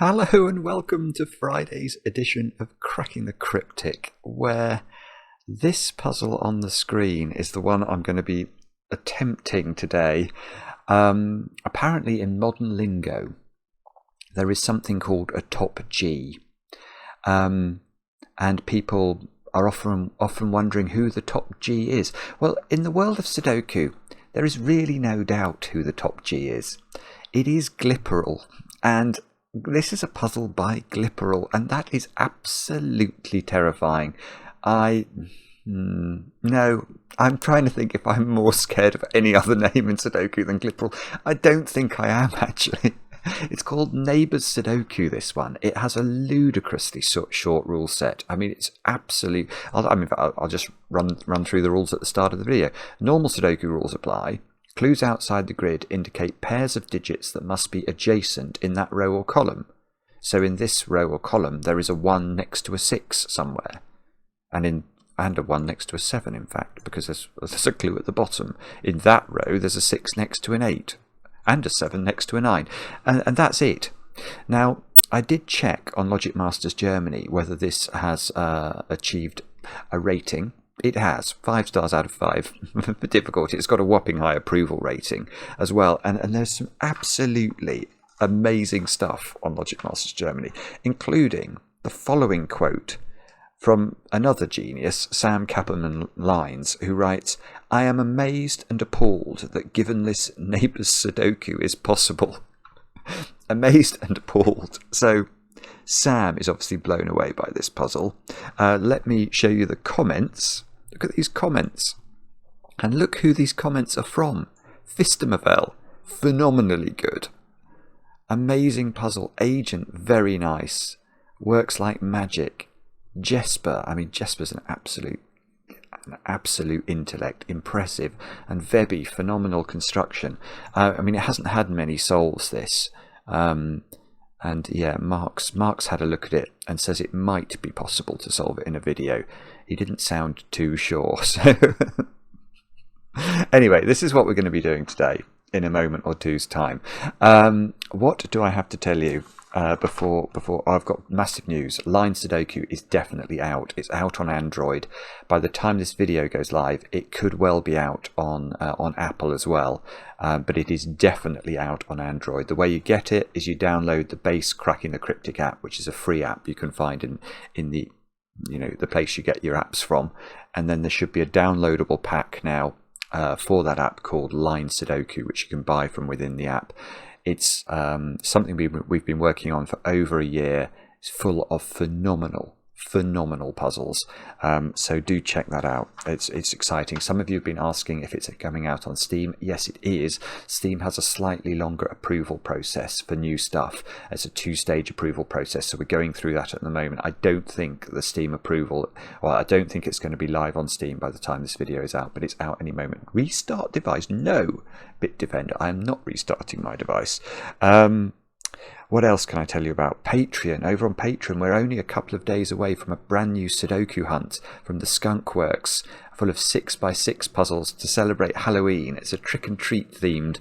Hello and welcome to Friday's edition of Cracking the Cryptic, where this puzzle on the screen is the one I'm going to be attempting today. Apparently in modern lingo, there is something called a top G, and people are often wondering who the top G is. Well, in the world of Sudoku, there is really no doubt who the top G is. It is Gliperal, and this is a puzzle by Gliperal, and that is absolutely terrifying. No, I'm trying to think if I'm more scared of any other name in Sudoku than Gliperal. I don't think I am, actually. It's called Neighbours Sudoku, this one. It has a ludicrously short rule set. I mean, it's absolute. I'll just run through the rules at the start of the video. Normal Sudoku rules apply. Clues outside the grid indicate pairs of digits that must be adjacent in that row or column. So in this row or column, there is a 1 next to a 6 somewhere. And a 1 next to a 7, in fact, because there's a clue at the bottom. In that row, there's a 6 next to an 8. And a 7 next to a 9. And that's it. Now, I did check on Logic Masters Germany whether this has achieved a rating. It has 5 stars out of 5 for difficulty. It's got a whopping high approval rating as well. And there's some absolutely amazing stuff on Logic Masters Germany, including the following quote from another genius, Sam Kaplan-Lines, who writes, "I am amazed and appalled that given this Neighbours Sudoku is possible." Amazed and appalled. So Sam is obviously blown away by this puzzle. Let me show you the comments. Look at these comments. And look who these comments are from. Phistomefel, phenomenally good. Amazing puzzle. Agent, very nice. Works like magic. Jesper, Jesper's an absolute intellect, impressive. And Vebi, phenomenal construction. It hasn't had many souls, this. And yeah, Mark's had a look at it and says it might be possible to solve it in a video. He didn't sound too sure. So anyway, this is what we're going to be doing today in a moment or two's time. What do I have to tell you before I've got massive news? Line Sudoku is definitely out. It's out on Android. By the time this video goes live, it could well be out on Apple as well. But it is definitely out on Android. The way you get it is you download the base Cracking the Cryptic app, which is a free app you can find in the the place you get your apps from, and then there should be a downloadable pack now for that app called Line Sudoku, which you can buy from within the app. It's something we've been working on for over a year. It's full of phenomenal puzzles, so do check that out. It's exciting. Some of you have been asking if it's coming out on Steam. Yes, it is. Steam has a slightly longer approval process for new stuff. It's a 2-stage approval process, so we're going through that at the moment. I don't think the Steam approval, I don't think it's going to be live on Steam by the time this video is out, but it's out any moment. Restart device? No, Bitdefender, I am not restarting my device. What else can I tell you about? Patreon. Over on Patreon, we're only a couple of days away from a brand new Sudoku hunt from the Skunkworks, full of 6x6 puzzles to celebrate Halloween. It's a trick and treat themed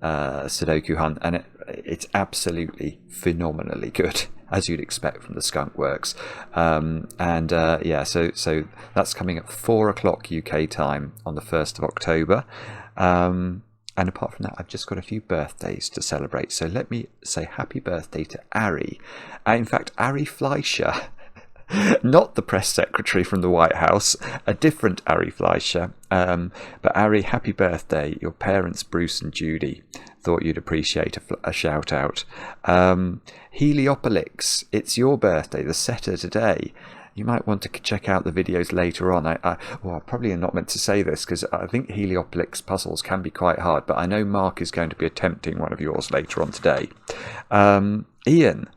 Sudoku hunt, and it's absolutely phenomenally good, as you'd expect from the Skunkworks. So that's coming at 4 o'clock UK time on the 1st of October. And apart from that, I've just got a few birthdays to celebrate. So let me say happy birthday to Ari. In fact, Ari Fleischer, not the press secretary from the White House, a different Ari Fleischer. But Ari, happy birthday. Your parents, Bruce and Judy, thought you'd appreciate a shout out. Heliopolis, it's your birthday, the setter today. You might want to check out the videos later on. I probably am not meant to say this because I think Heliopolis puzzles can be quite hard, but I know Mark is going to be attempting one of yours later on today. Ian,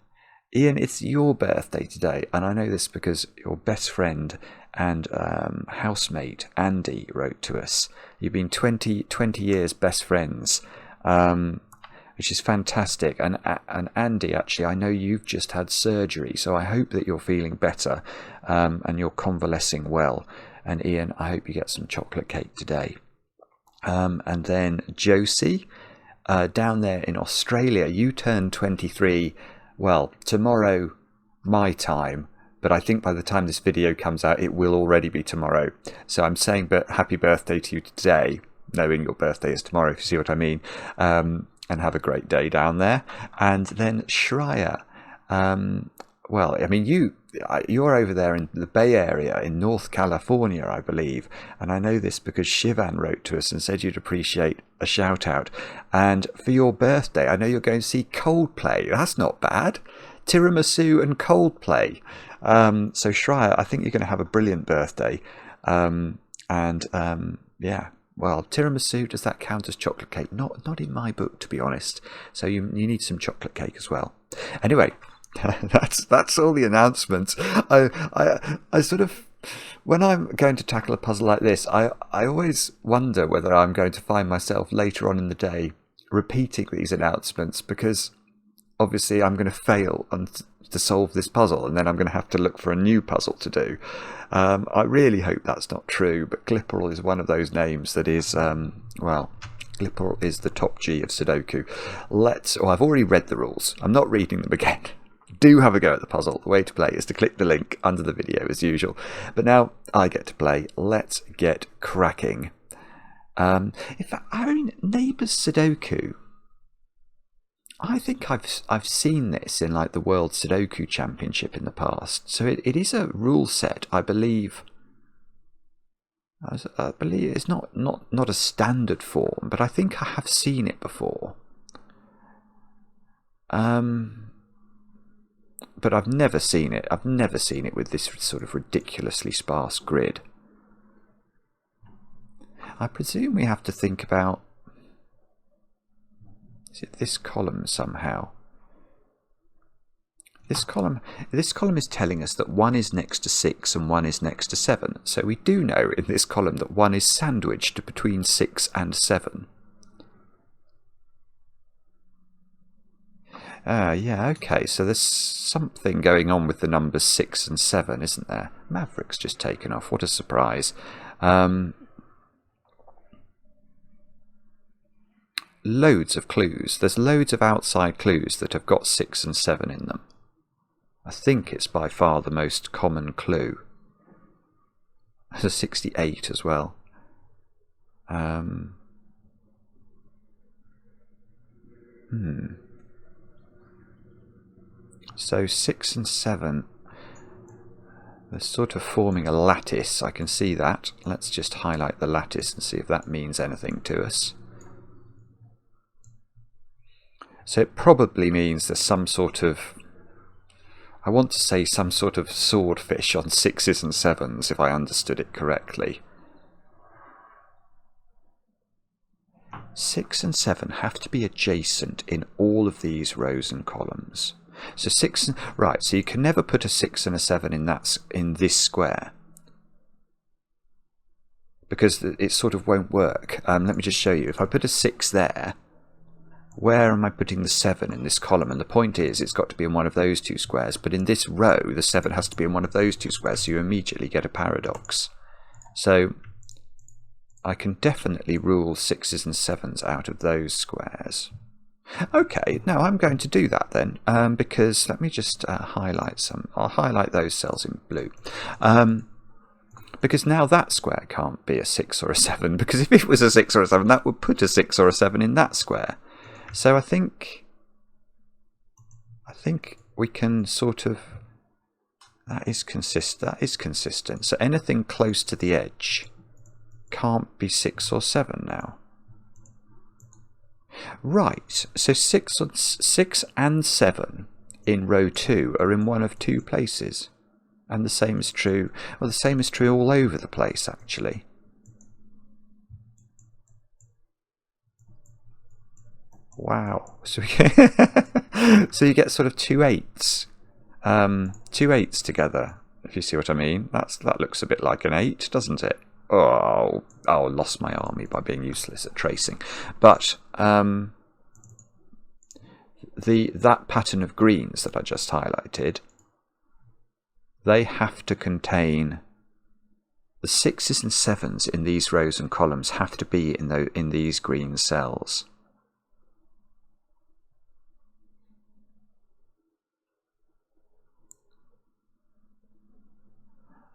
it's your birthday today, and I know this because your best friend and housemate Andy wrote to us. You've been 20 years best friends. Which is fantastic. And Andy, actually, I know you've just had surgery, so I hope that you're feeling better and you're convalescing well. And Ian, I hope you get some chocolate cake today. And then Josie, down there in Australia. You turn 23, well, tomorrow my time, but I think by the time this video comes out it will already be tomorrow. So I'm saying happy birthday to you today, knowing your birthday is tomorrow, if you see what I mean. And have a great day down there. And then Shreya, well, I mean, you're over there in the Bay Area in North California, I believe. And I know this because Shivan wrote to us and said you'd appreciate a shout out. And for your birthday, I know you're going to see Coldplay. That's not bad. Tiramisu and Coldplay. So Shreya, I think you're going to have a brilliant birthday. Yeah. Well, tiramisu, does that count as chocolate cake? Not in my book, to be honest. So you need some chocolate cake as well. Anyway, that's all the announcements. I sort of, when I'm going to tackle a puzzle like this, I always wonder whether I'm going to find myself later on in the day repeating these announcements, because obviously I'm going to fail to solve this puzzle, and then I'm going to have to look for a new puzzle to do. I really hope that's not true, but Gliperal is one of those names that is, well, Gliperal is the top G of Sudoku. I've already read the rules. I'm not reading them again. Do have a go at the puzzle. The way to play is to click the link under the video as usual. But now I get to play. Let's get cracking. In fact, I mean, Neighbours Sudoku, I think I've seen this in like the World Sudoku Championship in the past. So it is a rule set, I believe. I believe it's not a standard form, but I think I have seen it before. But I've never seen it. I've never seen it with this sort of ridiculously sparse grid. I presume we have to think about, is it this column somehow? This column is telling us that 1 is next to 6 and 1 is next to 7. So we do know in this column that 1 is sandwiched between 6 and 7. Yeah, okay, so there's something going on with the numbers 6 and 7, isn't there? Maverick's just taken off, what a surprise. Loads of clues. There's loads of outside clues that have got 6 and 7 in them. I think it's by far the most common clue. There's a 68 as well. So 6 and 7, they're sort of forming a lattice. I can see that. Let's just highlight the lattice and see if that means anything to us. So it probably means there's some sort of, I want to say some sort of swordfish on 6s and 7s, if I understood it correctly. 6 and 7 have to be adjacent in all of these rows and columns. So 6, right, so you can never put a 6 and a 7 in this square, because it sort of won't work. Let me just show you. If I put a 6 there, where am I putting the 7 in this column? And the point is, it's got to be in one of those two squares, but in this row, the 7 has to be in one of those two squares, so you immediately get a paradox. So I can definitely rule 6s and 7s out of those squares. Okay, now I'm going to do that then, because let me just highlight some. I'll highlight those cells in blue. Because now that square can't be a 6 or a 7, because if it was a 6 or a 7, that would put a 6 or a 7 in that square. So I think we can sort of, that is consistent. So anything close to the edge can't be 6 or 7 now. Right, so 6 and 7 in row 2 are in one of two places. And the same is true, well, the same is true all over the place, actually. Wow, so you get sort of two 8s. 2 8s together, if you see what I mean. That looks a bit like an 8, doesn't it? Oh, lost my army by being useless at tracing. But that pattern of greens that I just highlighted, they have to contain the 6s and 7s in these rows and columns have to be in these green cells.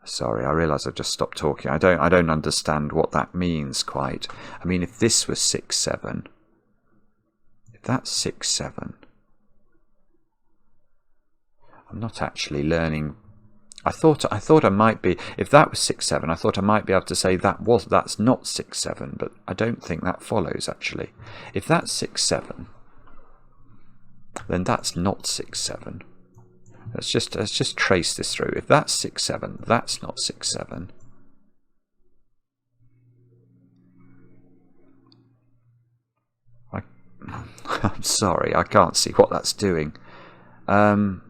Sorry, I realise I've just stopped talking. I don't understand what that means quite. I mean, if this was 6, 7, if that's 6, 7, I'm not actually learning. I thought I might be. If that was 6, 7, I thought I might be able to say that's not 6, 7, but I don't think that follows actually. If that's 6, 7, then that's not 6, 7. Let's just trace this through. If that's 6, 7, that's not 6, 7. I'm sorry, I can't see what that's doing. Oh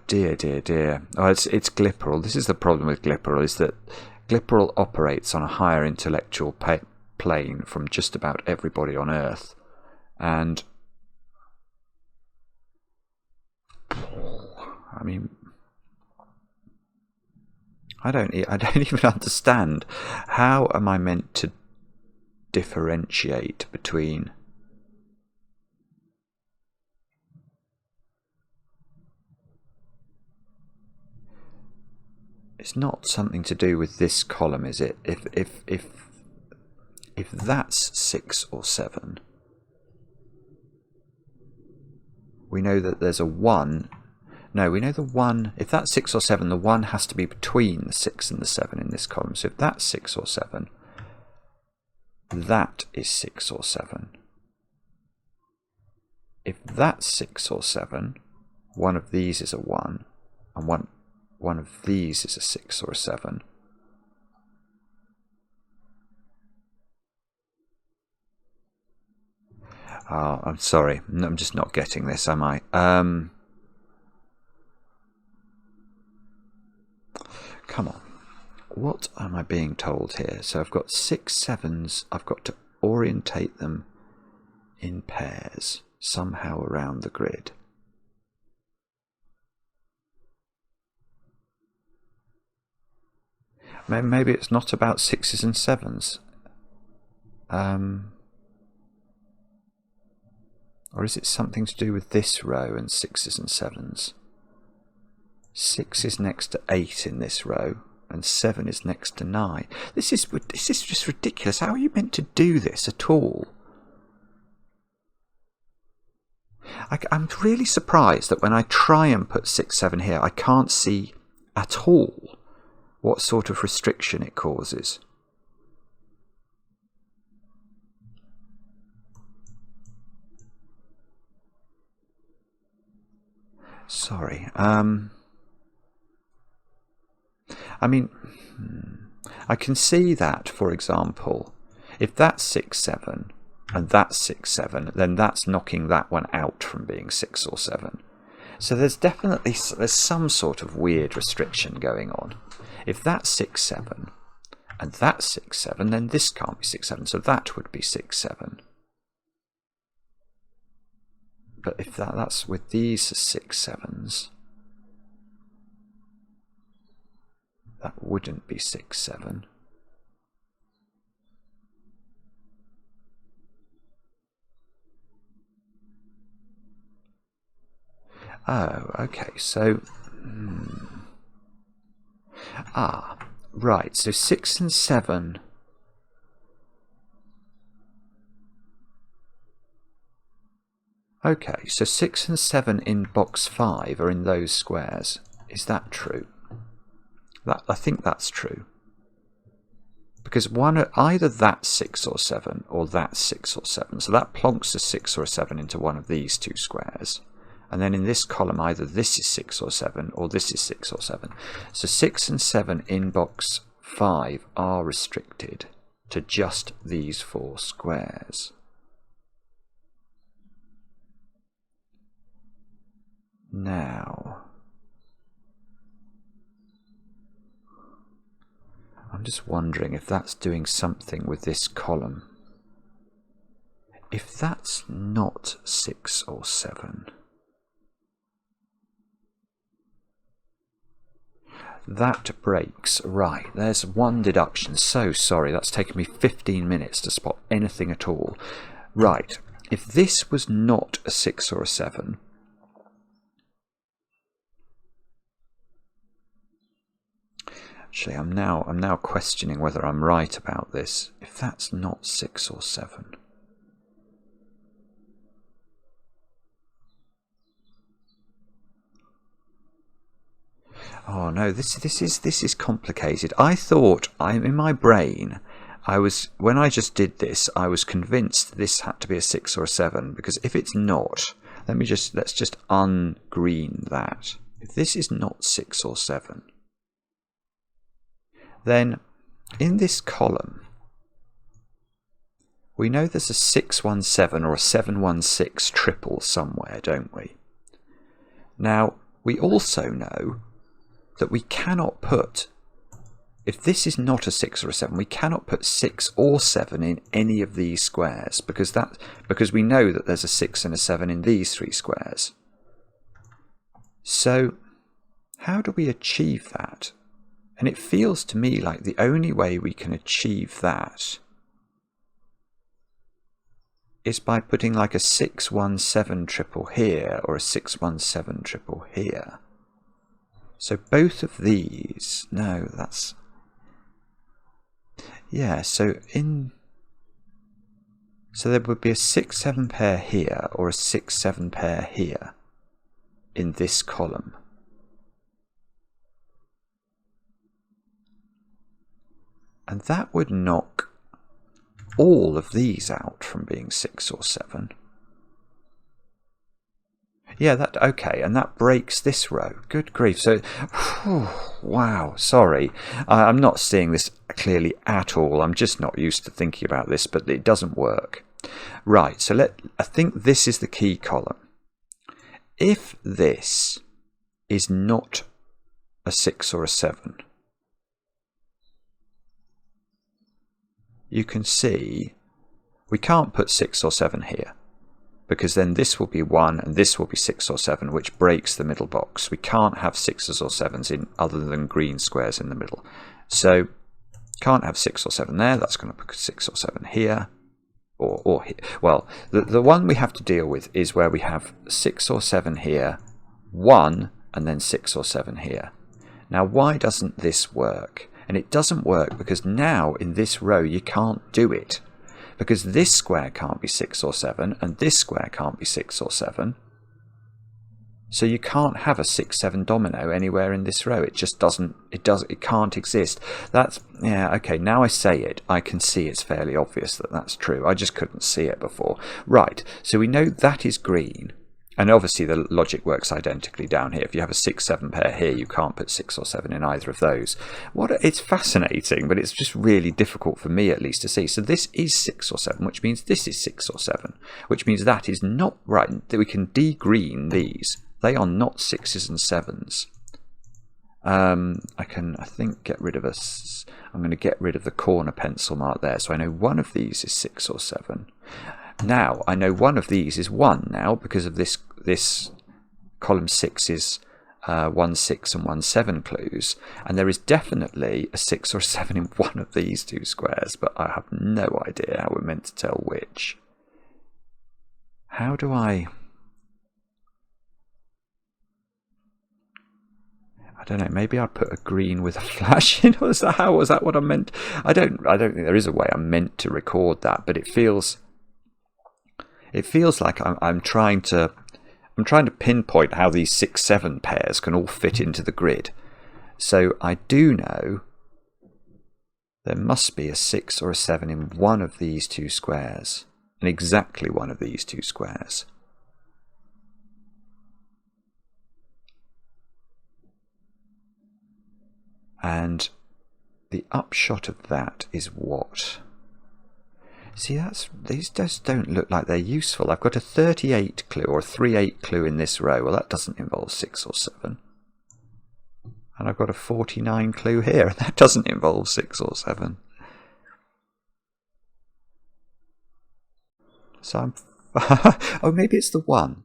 dear, dear, dear. Oh, it's Gliperal. This is the problem with Gliperal, is that Gliperal operates on a higher intellectual plane from just about everybody on Earth, and I mean, I don't even understand. How am I meant to differentiate between it's not something to do with this column, is it? If that's 6 or 7, we know that there's a 1. No, we know the 1, if that's 6 or 7, the 1 has to be between the 6 and the 7 in this column. So if that's 6 or 7, that is 6 or 7. If that's 6 or 7, one of these is a 1, and one of these is a 6 or a 7. Oh, I'm sorry. I'm just not getting this, am I? Come on. What am I being told here? So I've got 6 7s. I've got to orientate them in pairs somehow around the grid. Maybe it's not about 6s and 7s. Or is it something to do with this row and 6s and 7s? 6 is next to 8 in this row, and 7 is next to 9. This is just ridiculous. How are you meant to do this at all? I'm really surprised that when I try and put 6, 7 here, I can't see at all what sort of restriction it causes. Sorry. I mean, I can see that, for example, if that's 6, 7 and that's 6, 7, then that's knocking that one out from being 6 or 7. So there's some sort of weird restriction going on. If that's 6, 7 and that's 6, 7, then this can't be 6, 7, so that would be 6, 7. But if that's with these 6, 7s, that wouldn't be 6, 7. Oh, okay, so... right, so 6 and 7... Okay, so 6 and 7 in box 5 are in those squares. Is that true? I think that's true. Because either that's 6 or 7, or that's 6 or 7. So that plonks a 6 or a 7 into one of these two squares. And then in this column, either this is 6 or 7, or this is 6 or 7. So 6 and 7 in box 5 are restricted to just these 4 squares. Now, I'm just wondering if that's doing something with this column. If that's not 6 or 7, that breaks. Right, there's one deduction. So sorry, that's taken me 15 minutes to spot anything at all. Right, if this was not a 6 or a 7, actually I'm now questioning whether I'm right about this. If that's not 6 or 7, oh no, this is complicated. I thought, in my brain, when I just did this, I was convinced this had to be a 6 or a 7, because if it's not, let's just ungreen that. If this is not 6 or 7, then in this column we know there's a 617 or a 716 triple somewhere, don't we? Now we also know that we cannot put, if this is not a 6 or a 7, we cannot put 6 or 7 in any of these squares, because we know that there's a 6 and a 7 in these 3 squares. So how do we achieve that? And it feels to me like the only way we can achieve that is by putting like a 617 triple here or a 617 triple here. So both of these, no, that's, yeah, so there would be a 6-7 pair here or a 6-7 pair here in this column. And that would knock all of these out from being 6 or 7. Yeah, okay, and that breaks this row. Good grief. So, whew, wow, sorry. I'm not seeing this clearly at all. I'm just not used to thinking about this, but it doesn't work. Right, so I think this is the key column. If this is not a 6 or a 7, you can see we can't put 6 or 7 here, because then this will be 1 and this will be 6 or 7, which breaks the middle box. We can't have 6s or 7s in other than green squares in the middle. So can't have 6 or 7 there. That's going to put 6 or 7 here. Or here. Well, the one we have to deal with is where we have 6 or 7 here, 1, and then 6 or 7 here. Now, why doesn't this work? And it doesn't work because now in this row you can't do it. Because this square can't be 6 or 7, and this square can't be 6 or 7. So you can't have a 6-7 domino anywhere in this row. It just doesn't, it can't exist. That's, yeah, okay, now I say it, I can see it's fairly obvious that that's true. I just couldn't see it before. Right, so we know that is green. And obviously the logic works identically down here. If you have a 6-7 pair here, you can't put 6 or 7 in either of those. It's fascinating, but it's just really difficult for me at least to see. So this is 6 or 7, which means this is 6 or 7, which means that is not right. We can de-green these. They are not 6s and 7s. I think get rid of I'm going to get rid of the corner pencil mark there. So I know one of these is 6 or 7. Now I know one of these is 1 now, because of this column 6 is 1 6 and 1 7 clues, and there is definitely a 6 or 7 in one of these 2 squares, but I have no idea how we're meant to tell which. How do I don't know, maybe I'd put a green with a flash in. Was that what I meant? I don't think there is a way I'm meant to record that, but it feels like I'm trying to pinpoint how these 6-7 pairs can all fit into the grid. So I do know there must be a 6 or a 7 in one of these 2 squares, and exactly one of these 2 squares. And the upshot of that is what? See, these just don't look like they're useful. I've got a 38 clue or a 38 clue in this row. Well, that doesn't involve 6 or 7. And I've got a 49 clue here, and that doesn't involve 6 or 7. So I'm... oh, maybe it's the 1.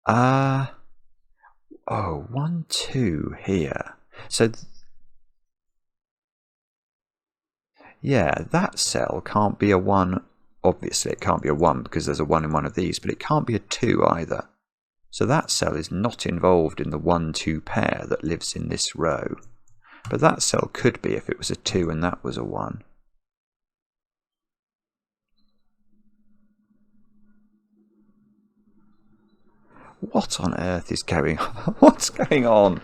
1 2 here. So yeah, that cell can't be a 1 obviously it can't be a 1 because there's a 1 in one of these, but it can't be a 2 either. So that cell is not involved in the 1-2 pair that lives in this row. But that cell could be if it was a 2 and that was a 1. What on earth is going on? What's going on?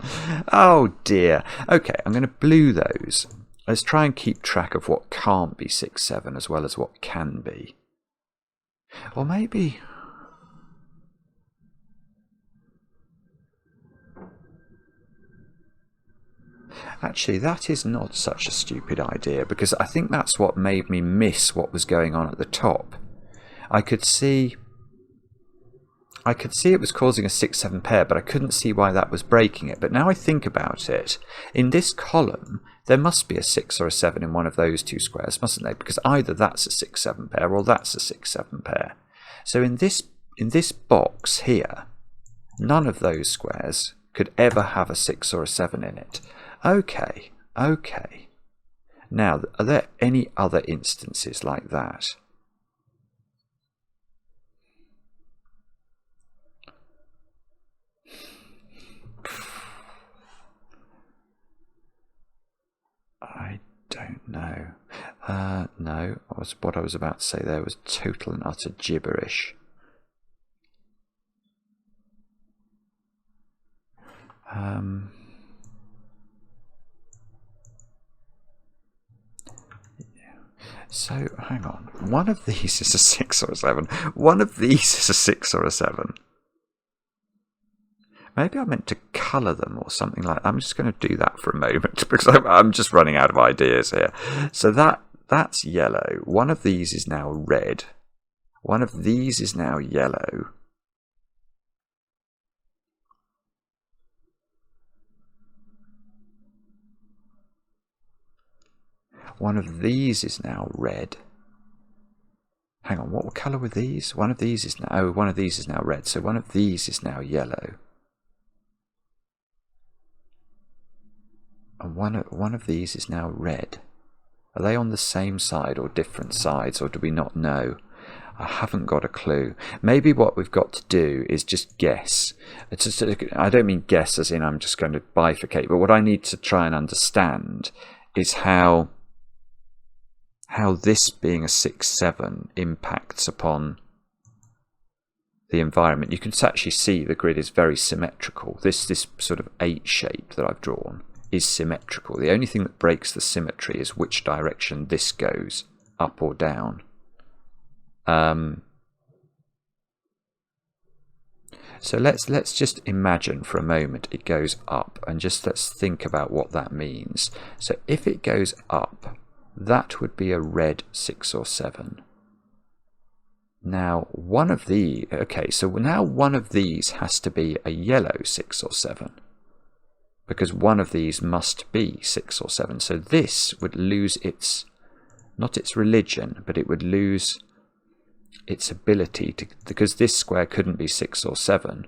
Oh dear. Okay, I'm going to blue those. Let's try and keep track of what can't be 6, 7 as well as what can be. Or maybe... Actually, that is not such a stupid idea, because I think that's what made me miss what was going on at the top. I could see it was causing a 6, 7 pair, but I couldn't see why that was breaking it. But now I think about it, in this column, there must be a 6 or a 7 in one of those two squares, mustn't there? Because either that's a 6, 7 pair or that's a 6, 7 pair. So in this box here, none of those squares could ever have a 6 or a 7 in it. Okay, okay. Now, are there any other instances like that? I don't know. No, what I was about to say there was total and utter gibberish. So, hang on. One of these is a 6 or a 7. One of these is a 6 or a 7. Maybe I meant to colour them or something like that. I'm just going to do that for a moment because I'm just running out of ideas here. So that's yellow. One of these is now red. One of these is now yellow. One of these is now red. Hang on, what colour were these? One of these is now... Oh, one of these is now red. So one of these is now yellow. And one of these is now red. Are they on the same side or different sides, or do we not know? I haven't got a clue. Maybe what we've got to do is just guess. I don't mean guess as in I'm just going to bifurcate, but what I need to try and understand is how this being a 6, 7 impacts upon the environment. You can actually see the grid is very symmetrical. This sort of 8 shape that I've drawn is symmetrical. The only thing that breaks the symmetry is which direction this goes, up or down. So let's just imagine for a moment it goes up, and just let's think about what that means. So if it goes up, that would be a red 6 or 7. Now one of the now one of these has to be a yellow 6 or 7. Because one of these must be 6 or 7. So this would lose its, not its religion, but it would lose its ability to, because this square couldn't be 6 or 7.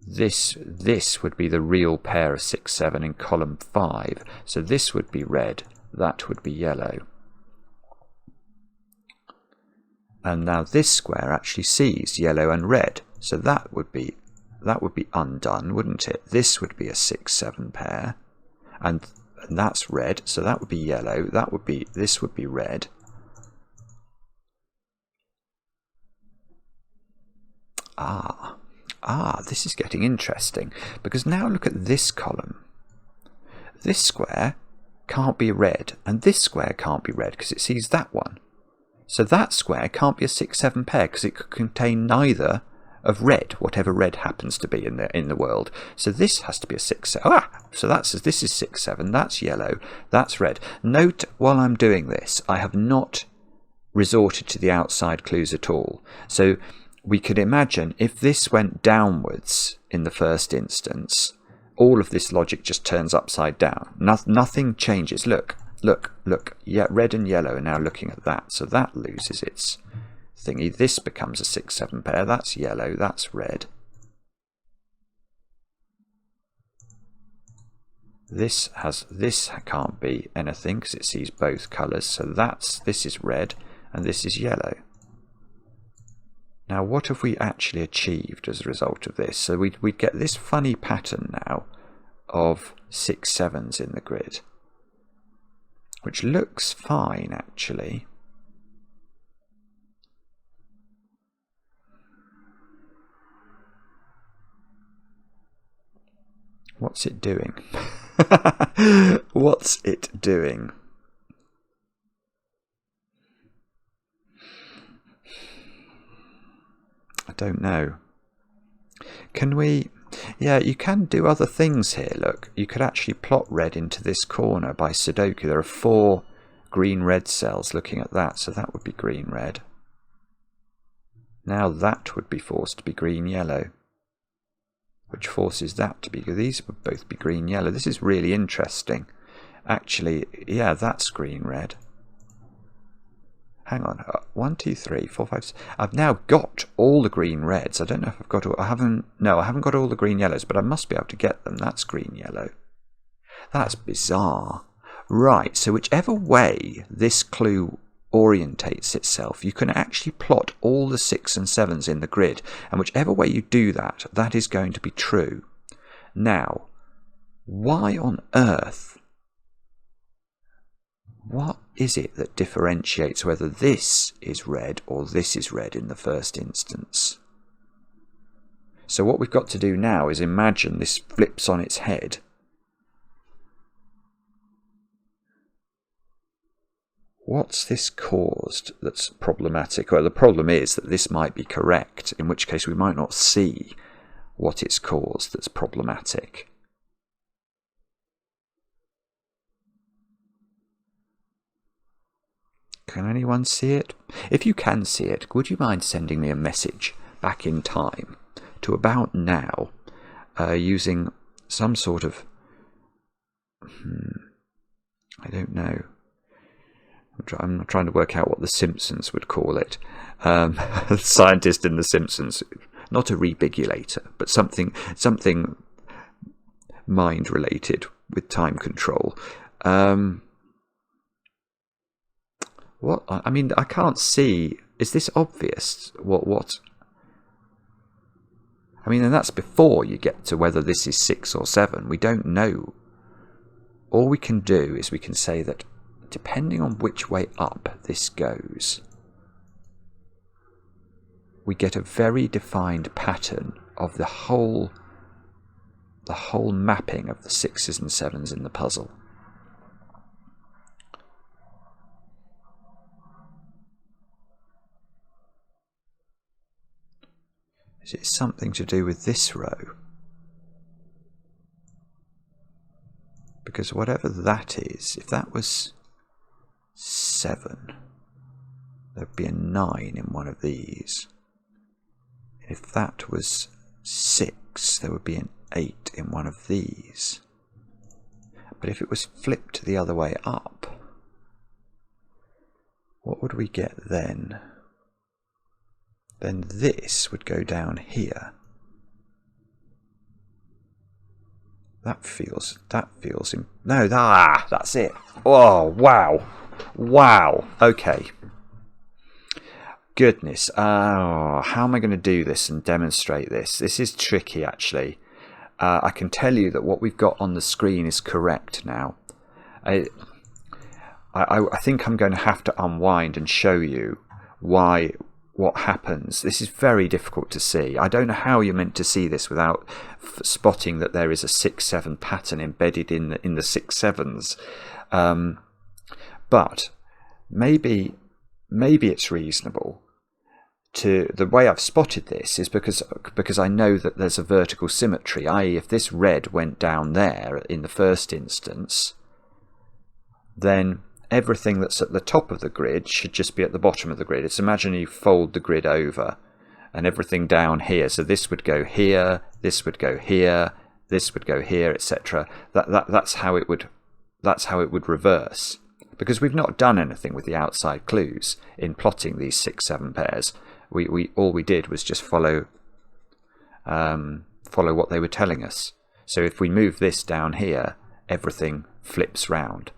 This would be the real pair of 6, 7 in column 5. So this would be red, that would be yellow. And now this square actually sees yellow and red. So that would be undone, wouldn't it? This would be a 6, 7 pair, and that's red, so that would be yellow. This would be red. This is getting interesting, because now look at this column. This square can't be red, and this square can't be red because it sees that one. So that square can't be a 6, 7 pair because it could contain neither of red, whatever red happens to be in the world. So this has to be a 6, 7. So this is 6, 7. That's yellow. That's red. Note while I'm doing this, I have not resorted to the outside clues at all. So we could imagine if this went downwards in the first instance, all of this logic just turns upside down. Nothing changes. Look. Yeah, red and yellow are now looking at that. So that loses its thingy. This becomes a 6, 7 pair. That's yellow. That's red. This can't be anything because it sees both colours. So this is red and this is yellow. Now what have we actually achieved as a result of this? So we'd get this funny pattern now of 6 7s in the grid, which looks fine actually. What's it doing? What's it doing? I don't know. Can we... Yeah, you can do other things here, look. You could actually plot red into this corner by Sudoku. There are 4 green-red cells looking at that, so that would be green-red. Now that would be forced to be green-yellow, which forces that to be... These would both be green-yellow. This is really interesting. Actually, yeah, that's green-red. Hang on, 1, 2, 3, 4, 5, 6. I've now got all the green reds. I don't know if I've got all... I haven't got all the green yellows, but I must be able to get them. That's green yellow. That's bizarre. Right, so whichever way this clue orientates itself, you can actually plot all the 6 and 7s in the grid, and whichever way you do that, that is going to be true. Now, why on earth... What is it that differentiates whether this is red or this is red in the first instance? So what we've got to do now is imagine this flips on its head. What's this caused that's problematic? Well, the problem is that this might be correct, in which case we might not see what it's caused that's problematic. Can anyone see it? If you can see it, would you mind sending me a message back in time to about now using some sort of... I don't know. I'm trying to work out what the Simpsons would call it. The scientist in the Simpsons. Not a rebigulator, but something mind-related with time control. What? I mean, I can't see. Is this obvious? What? I mean, and that's before you get to whether this is 6 or 7. We don't know. All we can do is we can say that depending on which way up this goes, we get a very defined pattern of the whole mapping of the 6s and 7s in the puzzle. Is it something to do with this row? Because whatever that is, if that was 7, there'd be a 9 in one of these. If that was 6, there would be an 8 in one of these. But if it was flipped the other way up, what would we get then? Then this would go down here. That's it. Oh, wow. Okay. Goodness. How am I going to do this and demonstrate this? This is tricky, actually. I can tell you that what we've got on the screen is correct now. I think I'm going to have to unwind and show you what happens. This is very difficult to see. I don't know how you're meant to see this without spotting that there is a 6-7 pattern embedded in the 6 7s. But maybe it's reasonable to... The way I've spotted this is because I know that there's a vertical symmetry, i.e. if this red went down there in the first instance, then everything that's at the top of the grid should just be at the bottom of the grid. It's imagine you fold the grid over and everything down here. So this would go here, this would go here, this would go here, etc. That's how it would reverse. Because we've not done anything with the outside clues in plotting these 6-7 pairs. All we did was just follow what they were telling us. So if we move this down here, everything flips round.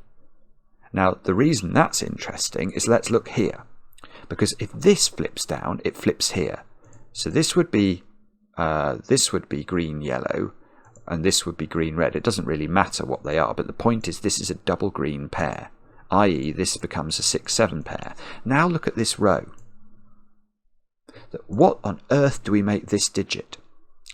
Now, the reason that's interesting is let's look here. Because if this flips down, it flips here. So this would be green, yellow, and this would be green, red. It doesn't really matter what they are, but the point is this is a double green pair, i.e. this becomes a 6-7 pair. Now look at this row. What on earth do we make this digit?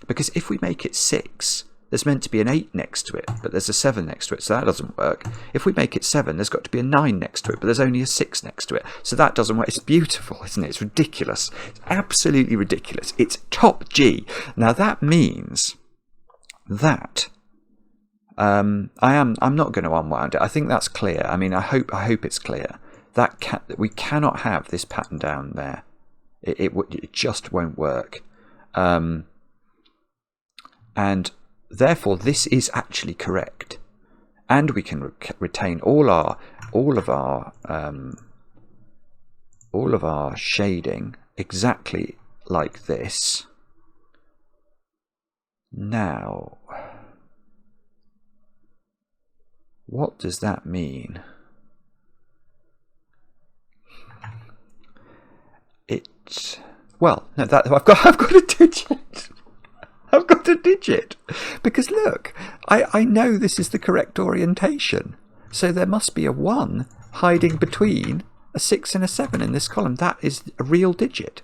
Because if we make it 6, there's meant to be an 8 next to it, but there's a 7 next to it, so that doesn't work. If we make it 7, there's got to be a 9 next to it, but there's only a 6 next to it, so that doesn't work. It's beautiful, isn't it? It's ridiculous. It's absolutely ridiculous. It's top G. Now that means that I'm not going to unwind it. I think that's clear. I mean, I hope it's clear that we cannot have this pattern down there. It just won't work. And therefore, this is actually correct, and we can retain all of our shading exactly like this. Now, what does that mean? Well, no, that I've got a digit. I've got a digit, because look, I know this is the correct orientation, so there must be a 1 hiding between a 6 and a 7 in this column. That is a real digit,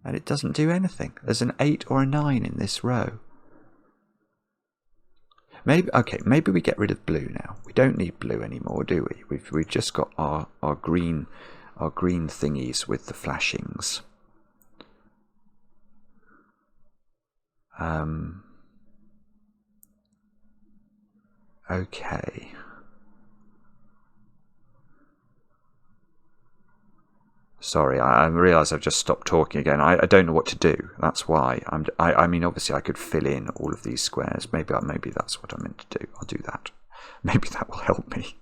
and it doesn't do anything. There's an 8 or a 9 in this row. Maybe we get rid of blue now. We don't need blue anymore, do we? We've just got our green thingies with the flashings. Okay. Sorry, I realise I've just stopped talking again. I don't know what to do. That's why. I mean, obviously I could fill in all of these squares. Maybe that's what I meant to do. I'll do that. Maybe that will help me.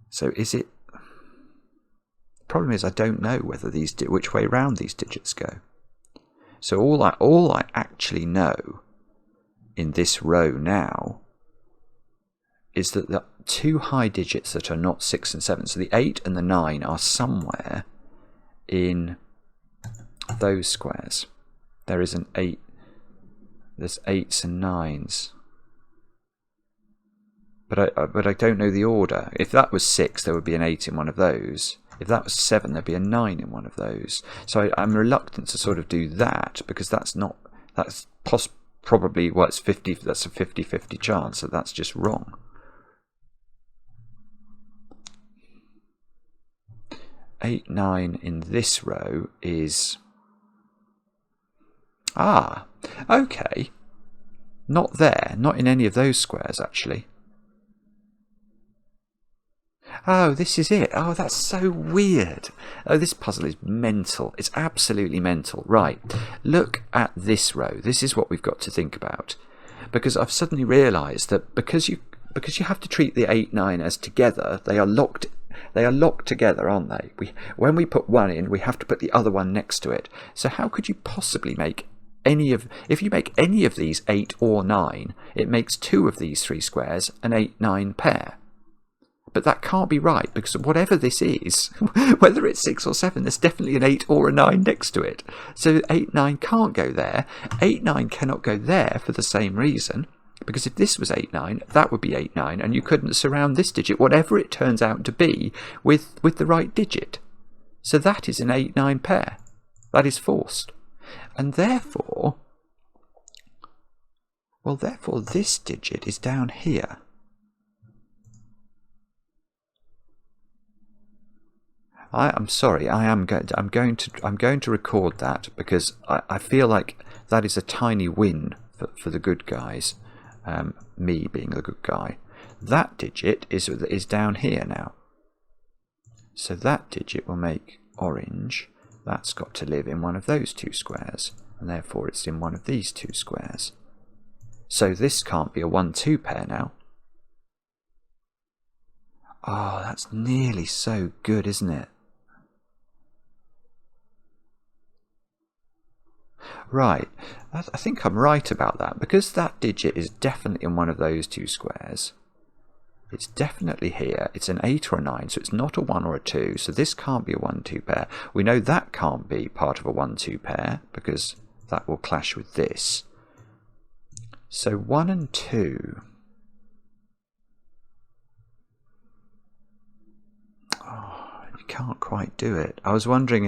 So is it... The problem is I don't know whether which way round these digits go. So all I actually know in this row now is that the 2 high digits that are not 6 and 7, so the 8 and the 9 are somewhere in those squares. There is an 8, there's 8s and 9s. But I don't know the order. If that was 6, there would be an 8 in one of those. If that was 7, there'd be a 9 in one of those. So I'm reluctant to sort of do that, because that's probably, well, it's 50. That's a 50-50 chance, so that's just wrong. Eight, 9 in this row is... okay. Not there. Not in any of those squares, actually. Oh, this is it. Oh, that's so weird. Oh, this puzzle is mental. It's absolutely mental. Right. Look at this row. This is what we've got to think about. Because I've suddenly realised that because you have to treat the 8, 9 as together, they are locked together, aren't they? When we put one in, we have to put the other one next to it. So how could you possibly make if you make any of these 8 or 9, it makes 2 of these 3 squares an 8, 9 pair. But that can't be right, because whatever this is, whether it's 6 or 7, there's definitely an 8 or a 9 next to it. So 8, 9 can't go there. 8, 9 cannot go there for the same reason, because if this was 8, 9, that would be 8, 9, and you couldn't surround this digit, whatever it turns out to be, with the right digit. So that is an 8, 9 pair. That is forced. And therefore this digit is down here. I'm sorry. I'm going to record that, because I feel like that is a tiny win for the good guys. Me being the good guy. That digit is down here now. So that digit will make orange. That's got to live in one of those 2 squares, and therefore it's in one of these 2 squares. So this can't be a 1-2 pair now. Oh, that's nearly so good, isn't it? Right, I think I'm right about that, because that digit is definitely in one of those two squares. It's definitely here. It's an 8 or a 9, so it's not a 1 or a 2, so this can't be a 1-2 pair. We know that can't be part of a 1-2 pair, because that will clash with this. So 1 and 2... Oh, you can't quite do it. I was wondering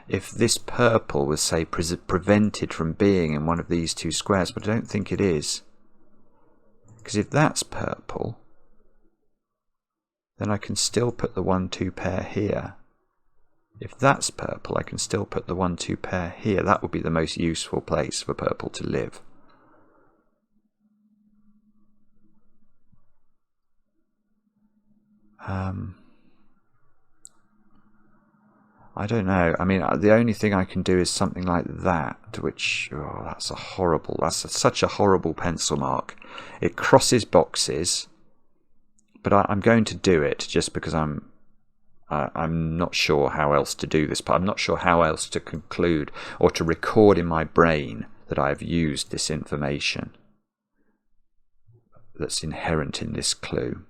if this purple was, say, prevented from being in one of these two squares, but I don't think it is. Because if that's purple, then I can still put the 1-2 pair here. If that's purple, I can still put the 1-2 pair here. That would be the most useful place for purple to live. I don't know. I mean, the only thing I can do is something like that, which, oh, that's such a horrible pencil mark. It crosses boxes, but I'm going to do it just because I'm not sure how else to do this, but I'm not sure how else to conclude or to record in my brain that I've used this information that's inherent in this clue.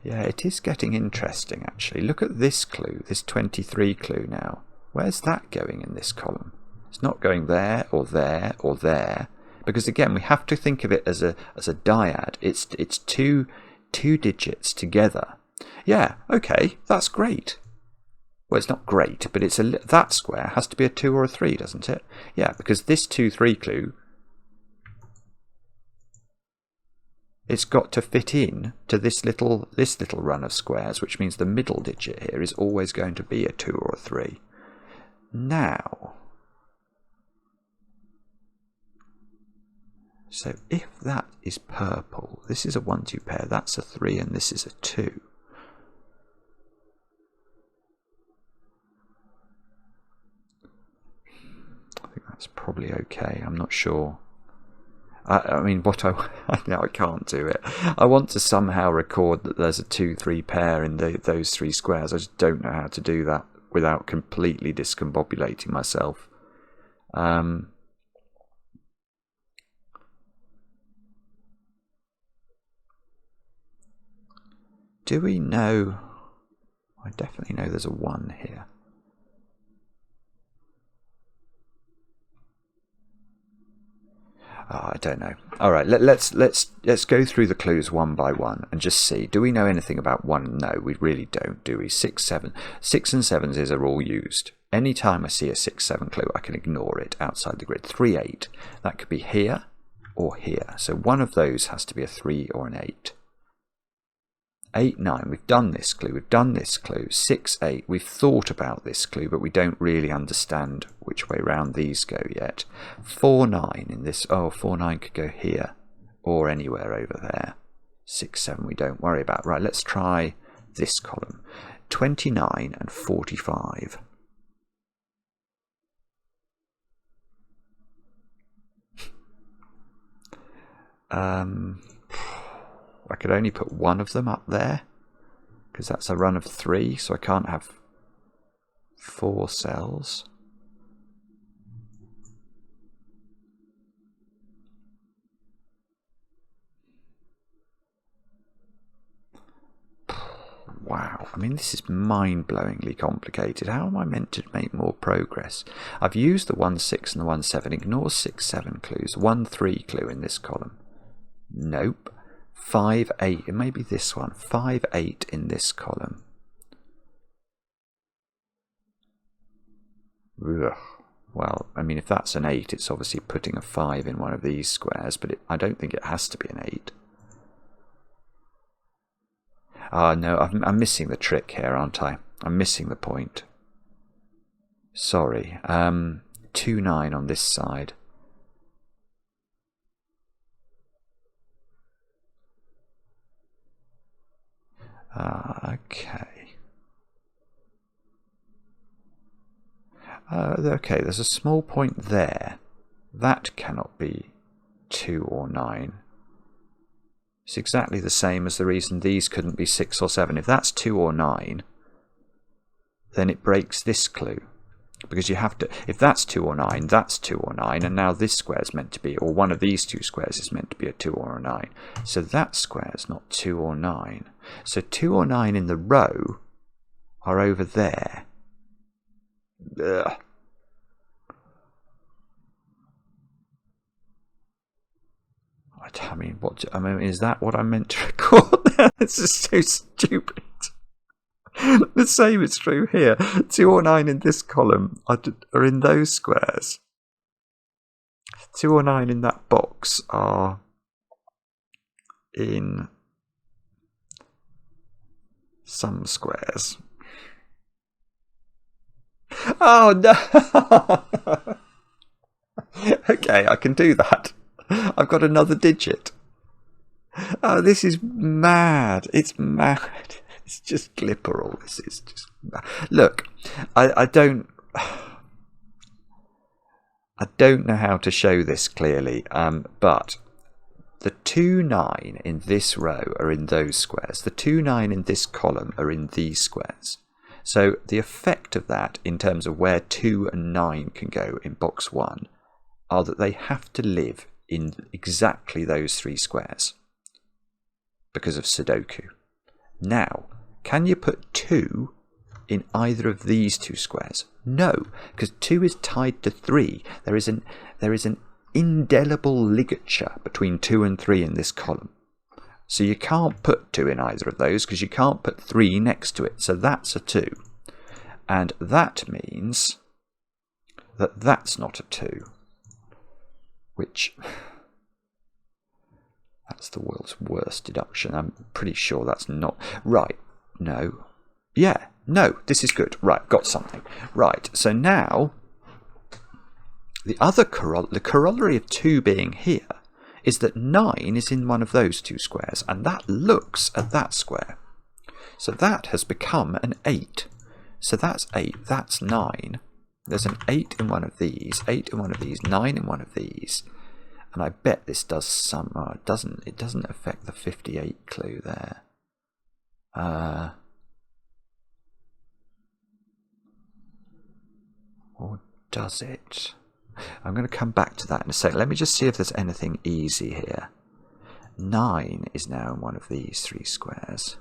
Yeah, it is getting interesting, actually. Look at this clue, this 23 clue now. Where's that going in this column? It's not going there or there or there, because again, we have to think of it as a dyad. It's two digits together. Yeah, okay, that's great. Well, it's not great, but it's that square has to be a 2 or a 3, doesn't it? Yeah, because this 2-3 clue, it's got to fit in to this little run of squares, which means the middle digit here is always going to be a 2 or a 3. Now, so if that is purple, this is a 1-2 pair, that's a 3, and this is a 2. I think that's probably okay. I'm not sure. I mean, no, I can't do it. I want to somehow record that there's a 2-3 pair in those three squares. I just don't know how to do that without completely discombobulating myself. Do we know? I definitely know there's a 1 here. Oh, I don't know. All right, let's go through the clues one by one and just see. Do we know anything about 1? No, we really don't, do we? 6, 7. 6 and 7s are all used. Anytime I see a 6-7 clue, I can ignore it outside the grid. 3-8, that could be here or here. So one of those has to be a 3 or an 8. 8-9, we've done this clue, we've done this clue. 6-8, we've thought about this clue, but we don't really understand which way round these go yet. 4-9 in this, 4-9 could go here or anywhere over there. 6-7 we don't worry about. Right, let's try this column. 29 and 45. I could only put one of them up there because that's a run of 3, so I can't have 4 cells. Wow, I mean, this is mind-blowingly complicated. How am I meant to make more progress? I've used the 1-6 and the 1-7. Ignore 6-7 clues. 1-3 clue in this column. Nope. 5-8, it may be this one. 5-8 in this column. Ugh. Well, I mean, if that's an 8, it's obviously putting a 5 in one of these squares, but I don't think it has to be an 8. No, I'm missing the trick here, aren't I? I'm missing the point. Sorry. 2-9 on this side. Okay. Okay, there's a small point there. That cannot be 2 or 9. It's exactly the same as the reason these couldn't be 6 or 7. If that's 2 or 9, then it breaks this clue. Because you have to, if that's 2 or 9, that's 2 or 9, and now this square is meant to be, or one of these two squares is meant to be a 2 or a 9. So that square is not 2 or 9. So 2 or 9 in the row are over there. Ugh. I mean, is that what I meant to record? This is so stupid. The same is true here. 2 or 9 in this column are in those squares. 2 or 9 in that box are in some squares. Oh no! Okay, I can do that. I've got another digit. Oh, this is mad. It's mad. It's just Gliperal. This is just mad. Look, I don't know how to show this clearly, but the 2, 9 in this row are in those squares. The 2, 9 in this column are in these squares. So the effect of that in terms of where 2 and 9 can go in box 1 are that they have to live in exactly those 3 squares because of Sudoku. Now, can you put 2 in either of these 2 squares? No, because 2 is tied to 3. There is an indelible ligature between 2 and 3 in this column. So you can't put 2 in either of those because you can't put 3 next to it. So that's a 2. And that means that that's not a 2. Which, that's the world's worst deduction. I'm pretty sure that's not right. No. Yeah. No, this is good. Right, got something. Right, so now the corollary of 2 being here is that 9 is in one of those 2 squares, and that looks at that square. So that has become an 8. So that's 8, that's 9. There's an 8 in one of these, 8 in one of these, 9 in one of these. And I bet this does some... Oh, it doesn't affect the 58 clue there. Or does it? I'm going to come back to that in a second. Let me just see if there's anything easy here. 9 is now in one of these 3 squares.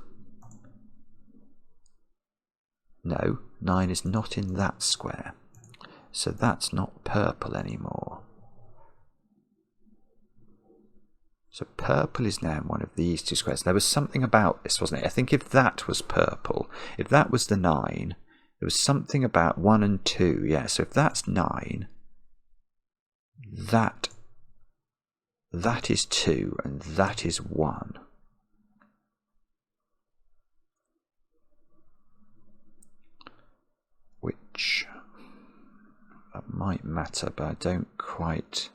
No, 9 is not in that square. So that's not purple anymore. So purple is now in one of these 2 squares. There was something about this, wasn't it? I think if that was purple, if that was the 9, there was something about 1 and 2. Yeah, so if that's 9, that is 2 and that is 1. Which that might matter, but I don't quite...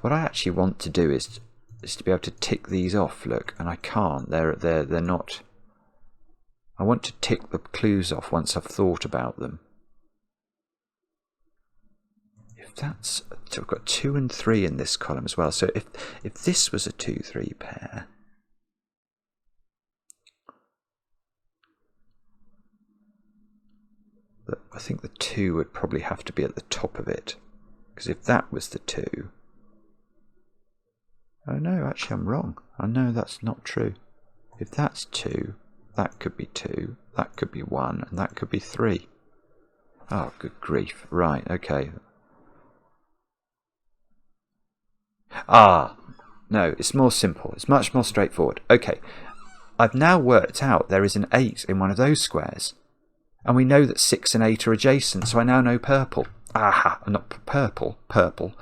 What I actually want to do is to be able to tick these off, look, and I can't. They're not... I want to tick the clues off once I've thought about them. If that's... So I've got 2 and 3 in this column as well. So if this was a 2-3 pair... I think the 2 would probably have to be at the top of it. Because if that was the 2... Oh no, actually I'm wrong. I know that's not true. If that's 2, that could be 2, that could be 1, and that could be 3. Oh, good grief. Right, okay. Ah, no, it's more simple. It's much more straightforward. Okay, I've now worked out there is an 8 in one of those squares. And we know that 6 and 8 are adjacent, so I now know purple. Aha, not purple, purple.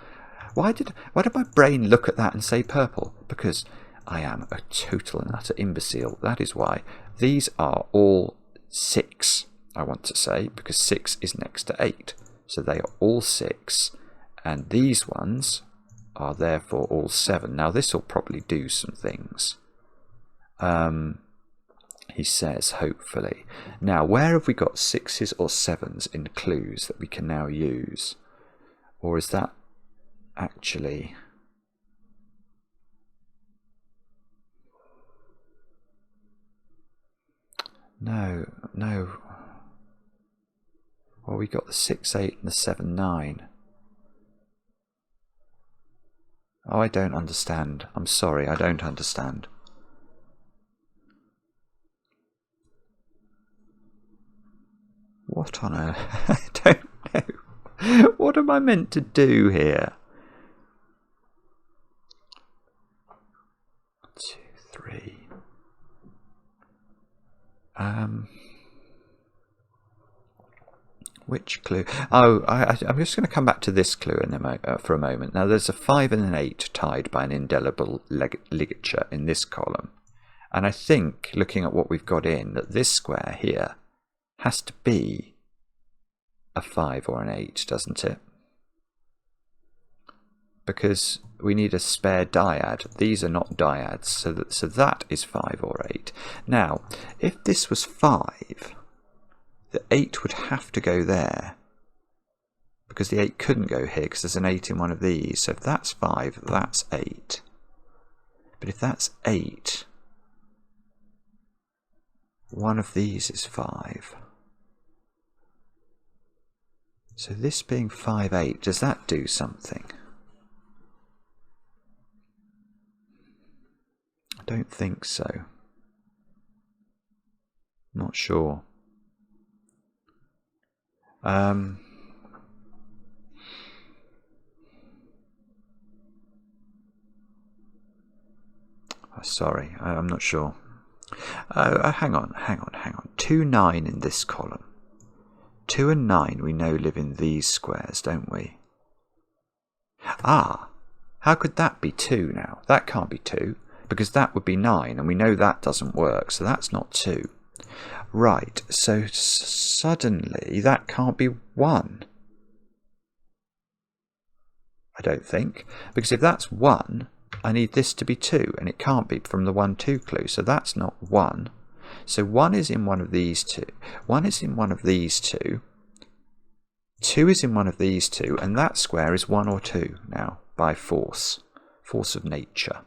Why did my brain look at that and say purple? Because I am a total and utter imbecile. That is why. These are all 6, I want to say, because 6 is next to 8. So they are all 6, and these ones are therefore all 7. Now this will probably do some things. He says, hopefully. Now, where have we got 6s or 7s in clues that we can now use? Or is that actually... No. Well, we got the 6, 8 and the 7, 9. Oh, I don't understand. I'm sorry, I don't understand. What on earth? I don't know. What am I meant to do here? 2, 3. Which clue? Oh, I'm just going to come back to this clue for a moment. Now, there's a 5 and an 8 tied by an indelible ligature in this column. And I think, looking at what we've got in, that this square here has to be a 5 or an 8, doesn't it? Because we need a spare dyad. These are not dyads, so that is 5 or 8. Now, if this was 5, the 8 would have to go there, because the 8 couldn't go here because there's an 8 in one of these. So if that's 5, that's 8. But if that's 8, one of these is 5. So this being 5, 8, does that do something? I don't think so. Not sure. Sorry, I'm not sure. Hang on. 2, 9 in this column. 2 and 9 we know live in these squares, don't we? Ah, how could that be 2 now? That can't be 2, because that would be 9, and we know that doesn't work, so that's not 2. Right, so suddenly that can't be 1. I don't think, because if that's 1, I need this to be 2, and it can't be from the 1, 2 clue, so that's not 1. So 1 is in one of these two, 1 is in one of these two, 2 is in one of these two, and that square is 1 or 2 now, by force of nature.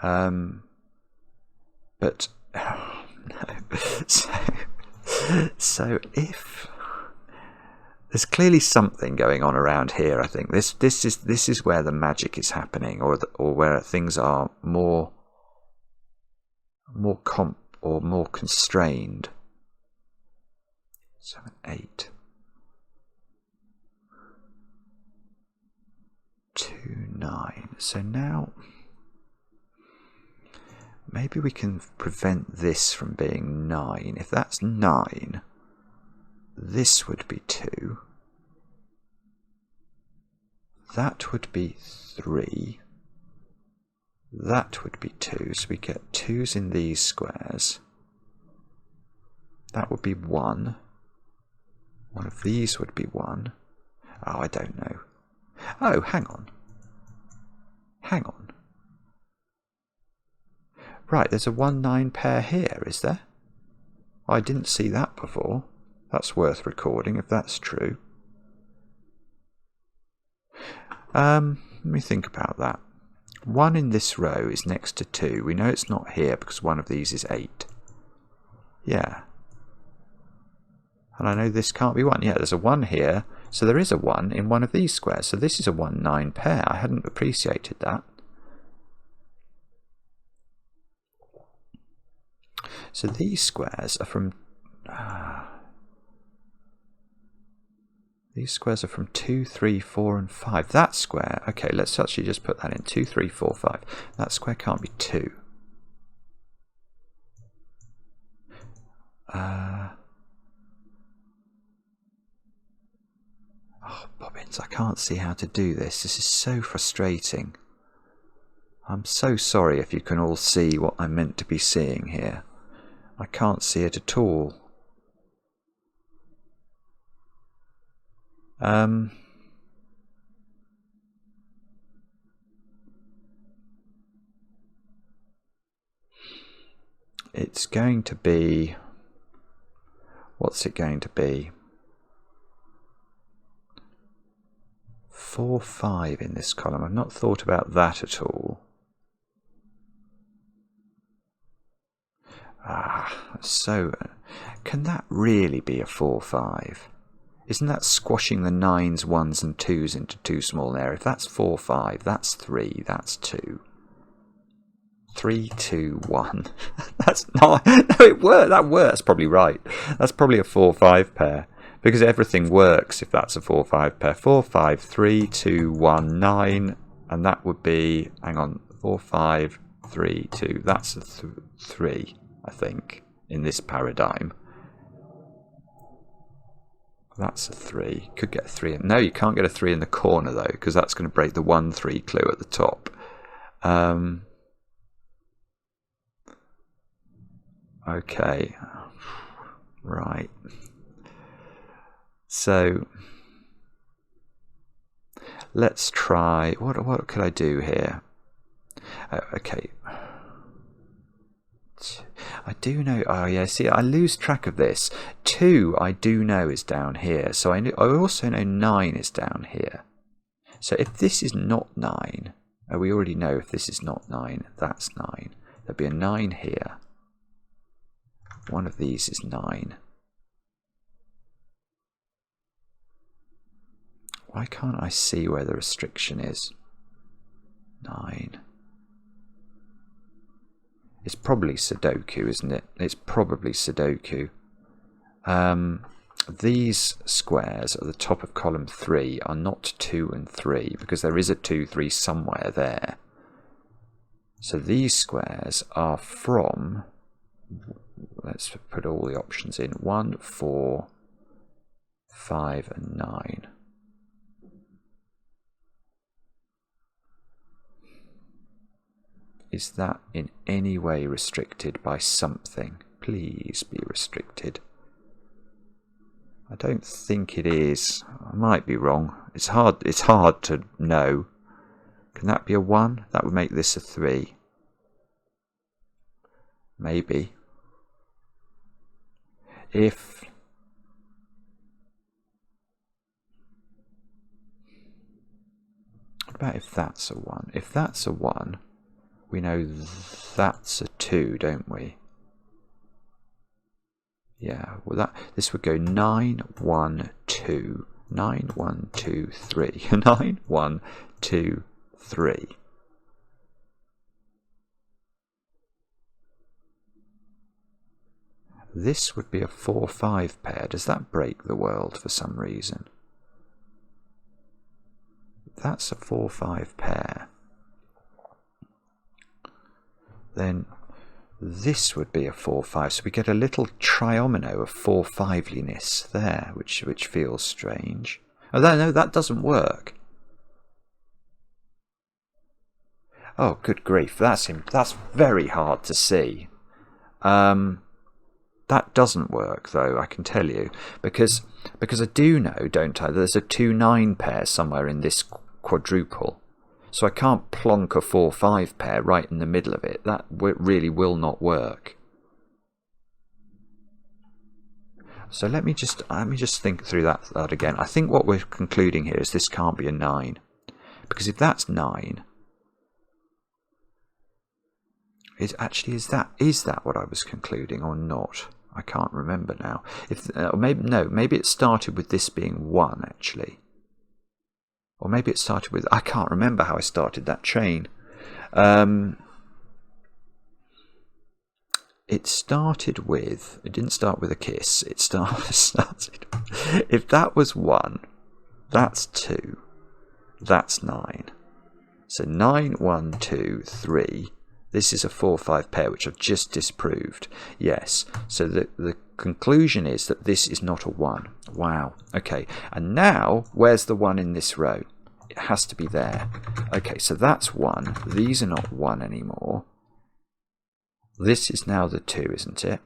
But oh, no. So if there's clearly something going on around here, I think this is where the magic is happening, or where things are more constrained. 7, 8, 2, 9. So now maybe we can prevent this from being 9. If that's 9, this would be 2. That would be 3. That would be 2. So we get 2's in these squares. That would be 1. One of these would be 1. Oh, I don't know. Oh, hang on. Hang on. Right, there's a 1, 9 pair here, is there? I didn't see that before. That's worth recording if that's true. Let me think about that. 1 in this row is next to 2. We know it's not here because one of these is 8. Yeah. And I know this can't be 1. Yeah, there's a 1 here. So there is a 1 in one of these squares. So this is a 1, 9 pair. I hadn't appreciated that. So these squares are from... these squares are from 2, 3, 4 and 5. That square... Okay, let's actually just put that in. 2, 3, 4, 5. That square can't be 2. Oh, bobbins, I can't see how to do this. This is so frustrating. I'm so sorry if you can all see what I'm meant to be seeing here. I can't see it at all. It's going to be... What's it going to be? 4, 5 in this column. I've not thought about that at all. So can that really be a 4, 5? Isn't that squashing the 9s, 1s and 2s into too small an area? If that's 4, 5, that's 3, that's 2. 3, 2, 1. That's not... No, it worked. That works. That's probably right. That's probably a 4, 5 pair. Because everything works if that's a 4, 5 pair. 4, 5, 3, 2, 1, 9. And that would be... Hang on. 4, 5, 3, 2. That's a 3, I think, in this paradigm. That's a 3. Could get a 3. No, you can't get a 3 in the corner, though, because that's going to break the 1, 3 clue at the top. Okay. Right. So, let's try... What could I do here? Okay. I do know... Oh, yeah, see, I lose track of this. 2, I do know, is down here. So I also know 9 is down here. So if this is not 9... Oh, we already know if this is not 9, that's 9. There'll be a 9 here. One of these is 9. Why can't I see where the restriction is? 9. It's probably Sudoku, isn't it? It's probably Sudoku. These squares at the top of column 3 are not 2 and 3 because there is a 2, 3 somewhere there. So these squares are from... Let's put all the options in. 1, 4, 5 and 9. Is that in any way restricted by something? Please be restricted. I don't think it is. I might be wrong. It's hard to know. Can that be a 1? That would make this a 3. Maybe. If... What about if that's a 1? If that's a 1, we know that's a 2, don't we? Yeah, well this would go 9, 1, 2. 9, 1, 2, 3. 9, 1, 2, 3. This would be a 4, 5 pair. Does that break the world for some reason? That's a 4, 5 pair. Then this would be a 4, 5. So we get a little triomino of 4, 5liness there, which feels strange. Oh, no, that doesn't work. Oh, good grief. That's very hard to see. That doesn't work, though, I can tell you, because I do know, don't I, there's a 2, 9 pair somewhere in this quadruple. So I can't plonk a 4, 5 pair right in the middle of it. That really will not work. So let me just think through that again. I think what we're concluding here is this can't be a 9, because if that's 9, is that what I was concluding or not? I can't remember now. Maybe it started with this being 1 actually. Or maybe it started with... I can't remember how I started that chain. It started with... It didn't start with a kiss. It started... If that was 1, that's 2. That's 9. So 9, 1, 2, 3. This is a 4, 5 pair, which I've just disproved. Yes. So the conclusion is that this is not a 1. Wow. Okay. And now, where's the 1 in this row? It has to be there. Okay, so that's 1. These are not 1 anymore. This is now the 2, isn't it?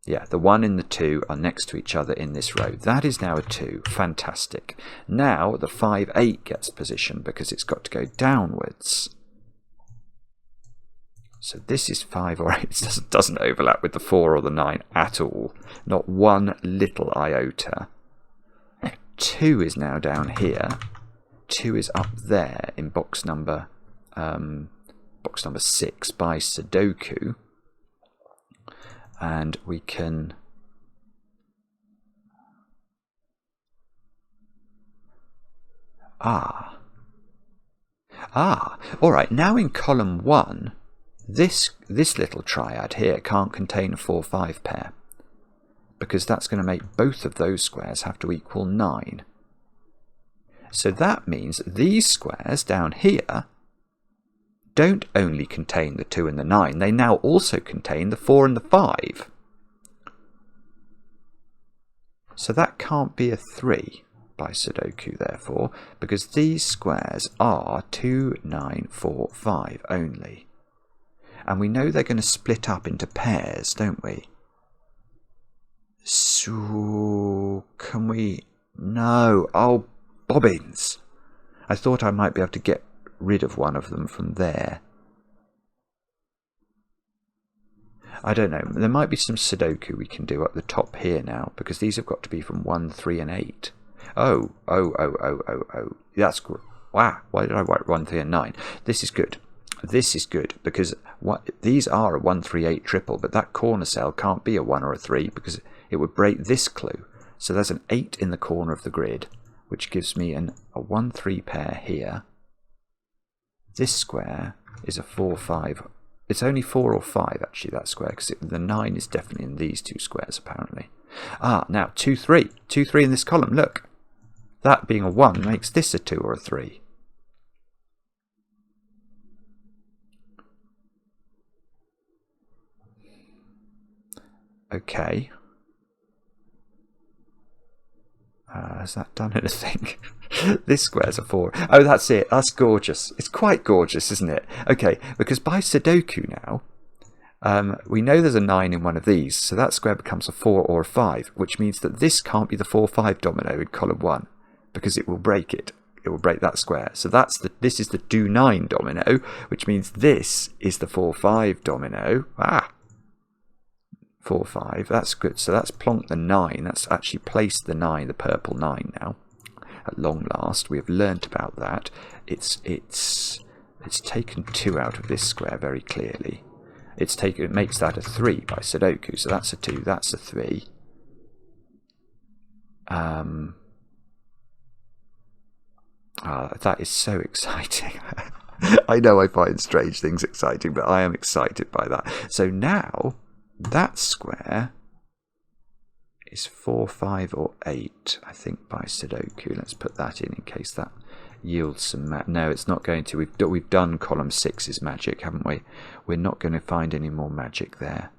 Yeah, the 1 and the 2 are next to each other in this row. That is now a 2. Fantastic. Now the 5, 8 gets positioned because it's got to go downwards. So this is 5 or 8. It doesn't overlap with the 4 or the 9 at all. Not one little iota. 2 is now down here. 2 is up there in box number 6 by Sudoku. And we can... Alright, now in column 1, this little triad here can't contain a 4-5 pair, because that's going to make both of those squares have to equal 9. So that means these squares down here don't only contain the 2 and the 9, they now also contain the 4 and the 5. So that can't be a 3 by Sudoku, therefore, because these squares are 2, 9, 4, 5 only. And we know they're going to split up into pairs, don't we? So, can we... No. Oh, bobbins. I thought I might be able to get rid of one of them from there. I don't know. There might be some Sudoku we can do up the top here now, because these have got to be from 1, 3 and 8. Oh. That's good. Wow. Why did I write 1, 3 and 9? This is good. This is good, because these are a 1, 3, 8 triple, but that corner cell can't be a 1 or a 3, because it would break this clue. So there's an 8 in the corner of the grid, which gives me a 1, 3 pair here. This square is a 4, 5. It's only 4 or 5, actually, that square, because the 9 is definitely in these two squares, apparently. Now, 2, 3. 2, 3 in this column, look. That being a 1 makes this a 2 or a 3. Okay. Has that done anything? This square's a 4. Oh, that's it. That's gorgeous. It's quite gorgeous, isn't it? Okay, because by Sudoku now, we know there's a 9 in one of these, so that square becomes a 4 or a 5, which means that this can't be the 4, 5 domino in column 1, because it will break it. It will break that square. So this is the do 9 domino, which means this is the 4, 5 domino. 4, 5. That's good. So that's plonked the 9. That's actually placed the 9, the purple 9 now. At long last, we have learnt about that. It's taken 2 out of this square very clearly. It makes that a 3 by Sudoku. So that's a 2. That's a 3. That is so exciting. I know I find strange things exciting, but I am excited by that. So now that square is 4, 5 or 8, I think, by Sudoku. Let's put that in case that yields some no, it's not going to. We've done column 6's magic, haven't we? We're not going to find any more magic there.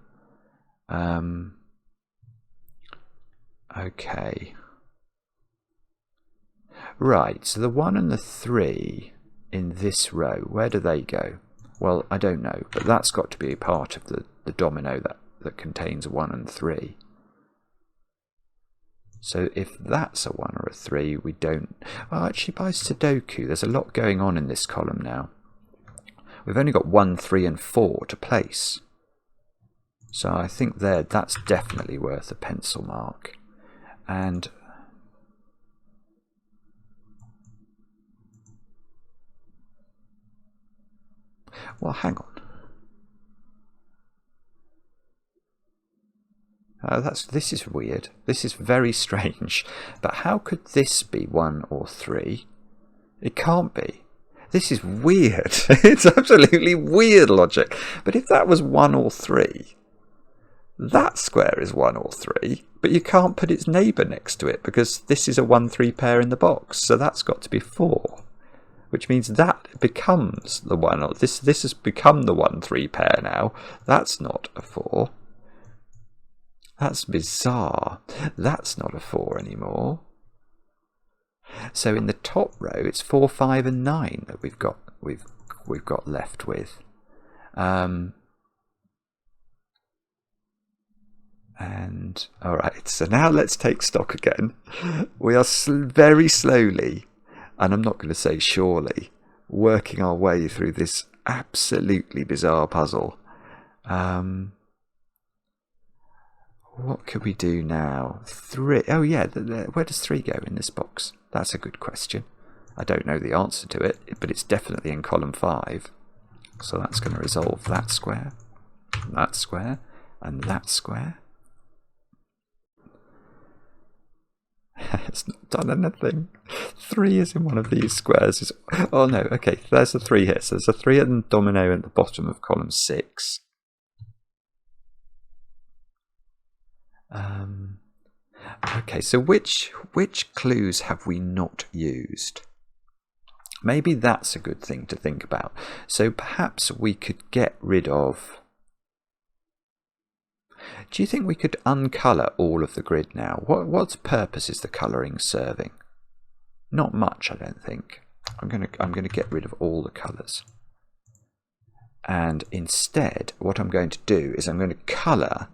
Okay. Right, so the 1 and the 3 in this row, where do they go? Well, I don't know, but that's got to be a part of the domino that contains a 1 and 3. So if that's a 1 or a 3, we don't... Well, actually, by Sudoku, there's a lot going on in this column now. We've only got 1, 3 and 4 to place. So I think that's definitely worth a pencil mark. And... well, hang on. This is weird. This is very strange. But how could this be 1 or 3? It can't be. This is weird. It's absolutely weird logic. But if that was 1 or 3, that square is 1 or 3, but you can't put its neighbour next to it because this is a 1, 3 pair in the box. So that's got to be 4. Which means that becomes the 1. Or this has become the 1, 3 pair now. That's not a 4. That's bizarre. That's not a 4 anymore. So in the top row, it's 4, 5, and 9 that we've got left with. And all right, so now let's take stock again. We are very slowly, and I'm not going to say surely, working our way through this absolutely bizarre puzzle. What could we do now? 3. Oh yeah, where does 3 go in this box? That's a good question. I don't know the answer to it, but it's definitely in column 5. So that's going to resolve that square, and that square. It's not done anything. 3 is in one of these squares. Oh no, okay, there's a 3 here. So there's a 3 and domino at the bottom of column 6. Okay, so which clues have we not used? Maybe that's a good thing to think about. So perhaps we could get rid of... Do you think we could uncolour all of the grid now? What purpose is the colouring serving? Not much, I don't think. I'm gonna get rid of all the colours. And instead, what I'm going to do is I'm going to colour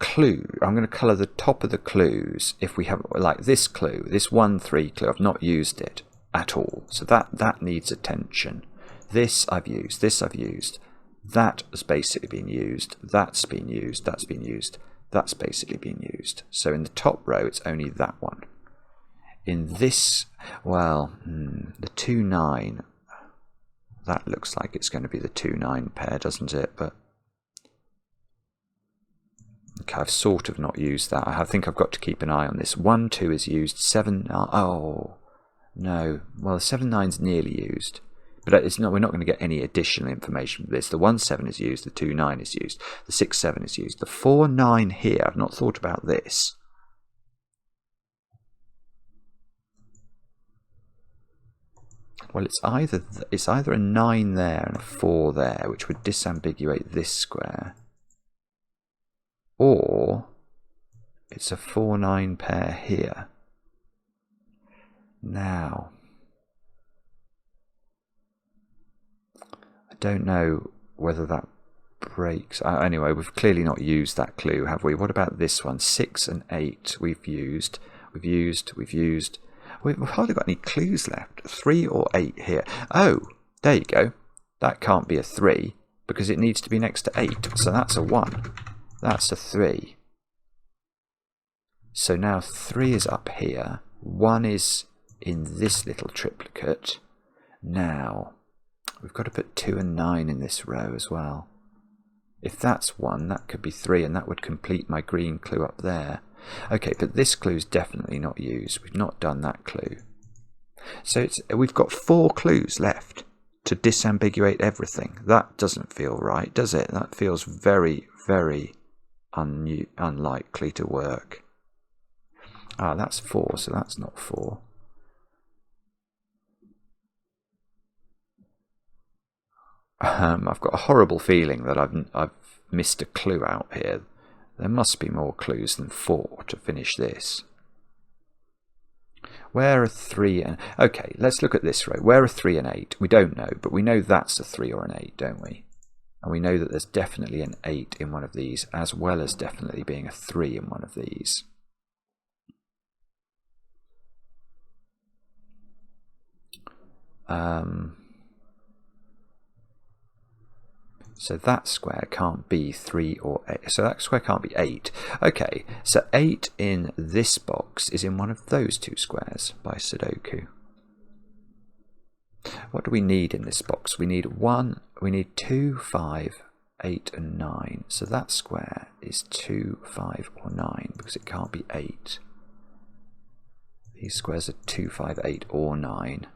I'm going to colour the top of the clues. If we have, like this clue, this 1-3 clue, I've not used it at all. So that needs attention. This I've used, this I've used. That has basically been used, that's been used, that's been used, that's basically been used. So in the top row, it's only that one. In this, well, the 2-9, that looks like it's going to be the 2-9 pair, doesn't it? But okay, I've sort of not used that. I think I've got to keep an eye on this. 1-2 is used, 7, oh, no. Well, the 7-9's nearly used. But it's not, we're not going to get any additional information for this. The 1-7 is used, the 2-9 is used, the 6-7 is used. The 4-9 here, I've not thought about this. Well, it's either a 9 there and a 4 there, which would disambiguate this square. Or it's a 4-9 pair here. Now, don't know whether that breaks. Anyway, we've clearly not used that clue, have we? What about this one? 6 and 8 we've used. We've hardly got any clues left. 3 or 8 here. Oh, there you go. That can't be a 3 because it needs to be next to 8. So that's a 1. That's a 3. So now 3 is up here. 1 is in this little triplicate. Now, we've got to put 2 and 9 in this row as well. If that's 1, that could be 3, and that would complete my green clue up there. Okay, but this clue's definitely not used. We've not done that clue. So we've got 4 clues left to disambiguate everything. That doesn't feel right, does it? That feels very, very unlikely to work. Ah, that's 4, so that's not 4. I've got a horrible feeling that I've missed a clue out here. There must be more clues than 4 to finish this. Where are 3 and... Okay, let's look at this row. Where are 3 and 8? We don't know, but we know that's a 3 or an 8, don't we? And we know that there's definitely an 8 in one of these, as well as definitely being a 3 in one of these. So that square can't be 3 or 8. So that square can't be 8. Okay, so 8 in this box is in one of those 2 squares by Sudoku. What do we need in this box? We need 2, 5, 8 and 9. So that square is 2, 5 or 9 because it can't be 8. These squares are 2, 5, 8 or 9.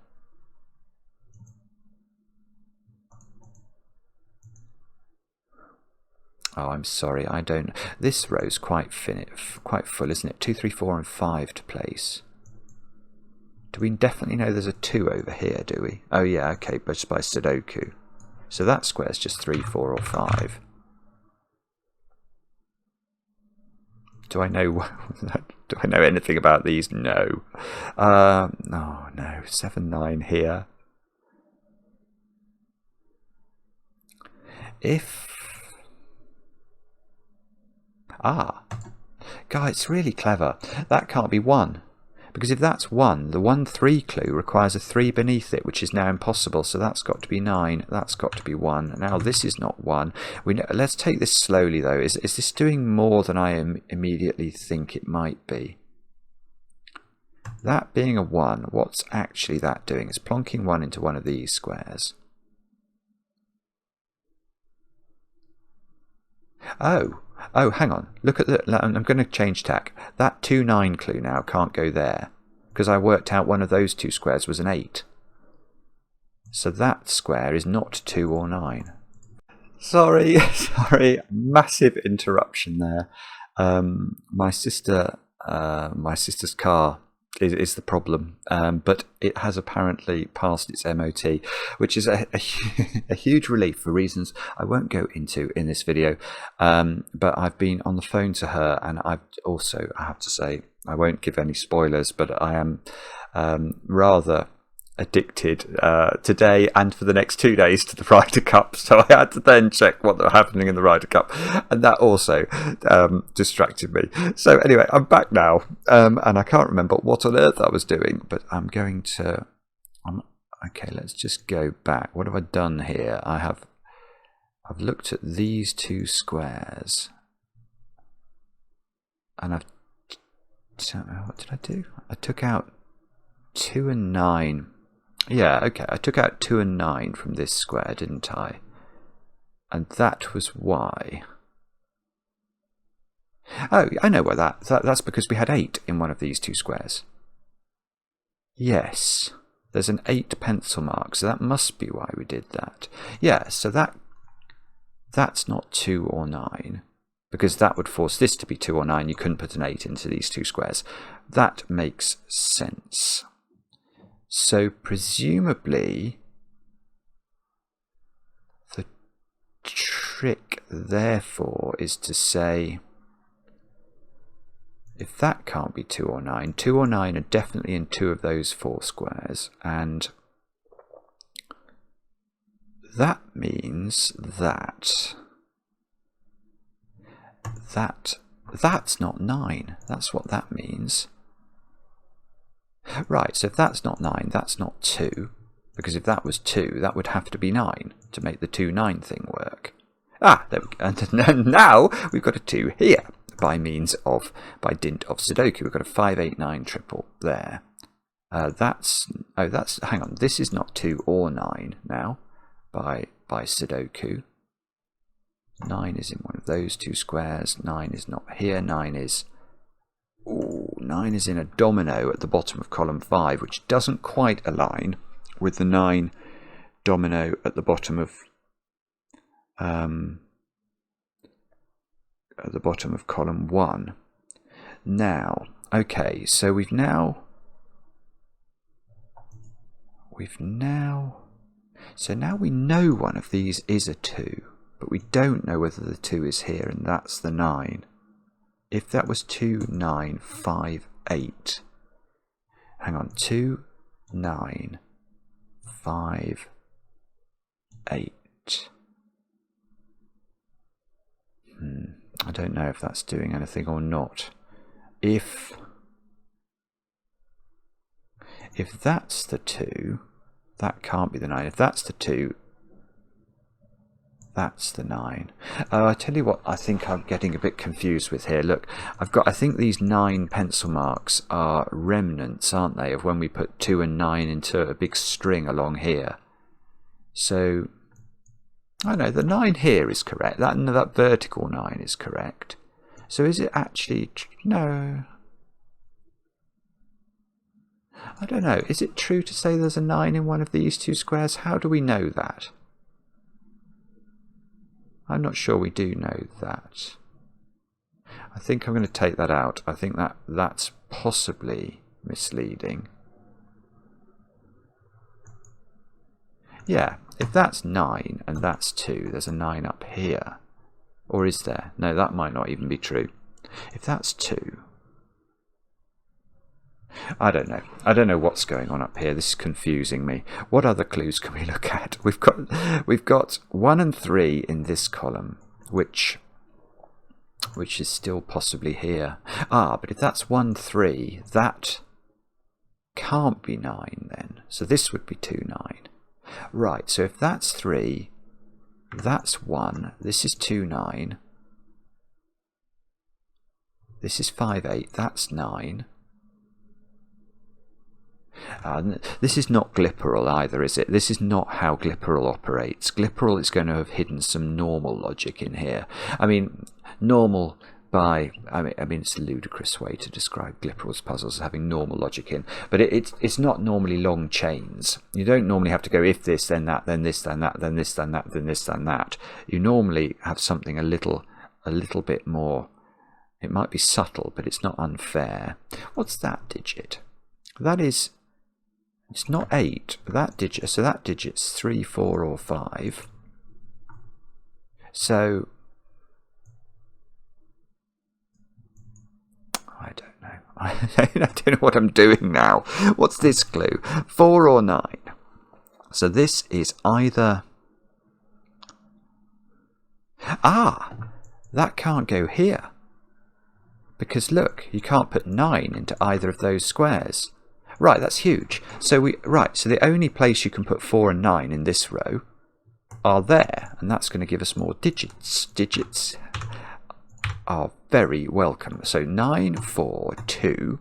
Oh, I'm sorry, I don't... This row's quite full, isn't it? 2, 3, 4 and 5 to place. Do we definitely know there's a 2 over here, do we? Oh yeah, okay, but just by Sudoku. So that square's just 3, 4 or 5. Do I know anything about these? No. Oh no, 7, 9 here. God, it's really clever. That can't be 1. Because if that's 1, the 1-3 clue requires a 3 beneath it, which is now impossible. So that's got to be 9. That's got to be 1. Now this is not 1. Let's take this slowly, though. Is this doing more than I immediately think it might be? That being a 1, what's actually that doing? It's plonking 1 into one of these squares. Oh, Oh, hang on. Look at the... I'm going to change tack. That 2, 9 clue now can't go there, because I worked out one of those two squares was an 8. So that square is not 2 or 9. Sorry, sorry. Massive interruption there. My sister's car is the problem, but it has apparently passed its MOT, which is a huge relief for reasons I won't go into in this video. But I've been on the phone to her, and I have to say, I won't give any spoilers, but I am rather addicted today and for the next 2 days to the Ryder Cup, so I had to then check what was happening in the Ryder Cup, and that also distracted me. So anyway, I'm back now, and I can't remember what on earth I was doing, but I'm going to okay, let's just go back. What have I done here? I've looked at these two squares, and what did I do? I took out 2 and 9. Yeah, okay, I took out 2 and 9 from this square, didn't I? And that was why. Oh, I know why that's because we had 8 in one of these two squares. Yes, there's an 8 pencil mark, so that must be why we did that. Yeah, so that's not 2 or 9, because that would force this to be 2 or 9. You couldn't put an 8 into these two squares. That makes sense. So presumably the trick therefore is to say, if that can't be 2 or 9, 2 or 9 are definitely in 2 of those 4 squares, and that means that's not 9. That's what that means. Right, so if that's not 9, that's not 2, because if that was 2, that would have to be 9 to make the 2, 9 thing work. Ah, there we go. And now we've got a 2 here by dint of Sudoku. We've got a 5, 8, 9 triple there. Hang on, this is not 2 or 9 now by Sudoku. 9 is in one of those two squares. 9 is not here. 9 is in a domino at the bottom of column 5, which doesn't quite align with the 9 domino at the bottom of column 1. Now, okay, so we've now we know one of these is a 2, but we don't know whether the 2 is here, and that's the 9. If that was 2, 9, 5, 8. Hang on, 2, 9, 5, 8. I don't know if that's doing anything or not. If that's the 2, that can't be the 9. If that's the 2, that's the 9. I tell you what, I think I'm getting a bit confused with here. Look, I think these 9 pencil marks are remnants, aren't they, of when we put 2 and 9 into a big string along here. So, I know, the 9 here is correct. That vertical 9 is correct. So is it actually... No. I don't know. Is it true to say there's a 9 in one of these two squares? How do we know that? I'm not sure we do know that. I think I'm going to take that out. I think that's possibly misleading. Yeah, if that's 9 and that's 2, there's a 9 up here. Or is there? No, that might not even be true. If that's 2... I don't know. I don't know what's going on up here. This is confusing me. What other clues can we look at? We've got 1 and 3 in this column, which is still possibly here. Ah, but if that's 1, 3, that can't be 9 then. So this would be 2, 9. Right, so if that's 3, that's 1, this is 2, 9. This is 5, 8, that's 9. This is not Gliperal either, is it? This is not how Gliperal operates. Gliperal is going to have hidden some normal logic in here. I mean, normal by, I mean it's a ludicrous way to describe Gliperal's puzzles as having normal logic in, but it's not normally long chains. You don't normally have to go if this, then that, then this, then that, then this, then that, then this, then that. You normally have something a little bit more. It might be subtle, but it's not unfair. What's that digit? That is, it's not 8. That digit, so that digit's 3, 4, or 5. So I don't know. I don't know what I'm doing now. What's this clue? 4 or 9. So this is either... that can't go here. Because look, you can't put 9 into either of those squares. Right, that's huge. So the only place you can put 4 and 9 in this row are there, and that's going to give us more digits. Digits are very welcome. So 9, 4, 2.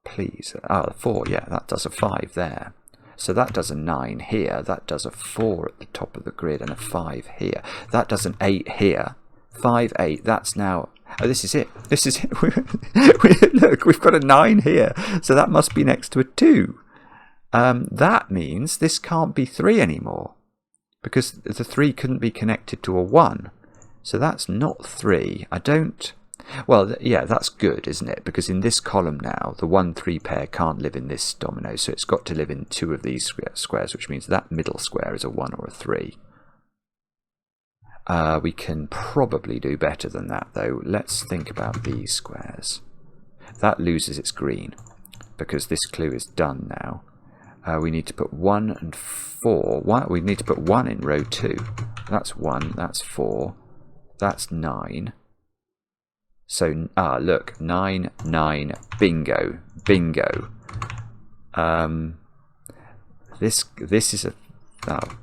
Please. 4, yeah, that does a 5 there. So that does a 9 here. That does a 4 at the top of the grid and a 5 here. That does an 8 here. 5, 8. That's now... Oh, this is it. This is it. Look, we've got a 9 here. So that must be next to a 2. That means this can't be 3 anymore, because the 3 couldn't be connected to a 1. So that's not 3. I don't... Well, yeah, that's good, isn't it? Because in this column now, the 1, 3 pair can't live in this domino, so it's got to live in 2 of these squares, which means that middle square is a 1 or a 3. We can probably do better than that, though. Let's think about these squares. That loses its green, because this clue is done now. We need to put 1 and 4. We need to put 1 in row 2. That's 1, that's 4, that's 9. So, look, 9, 9, bingo, bingo. This is a...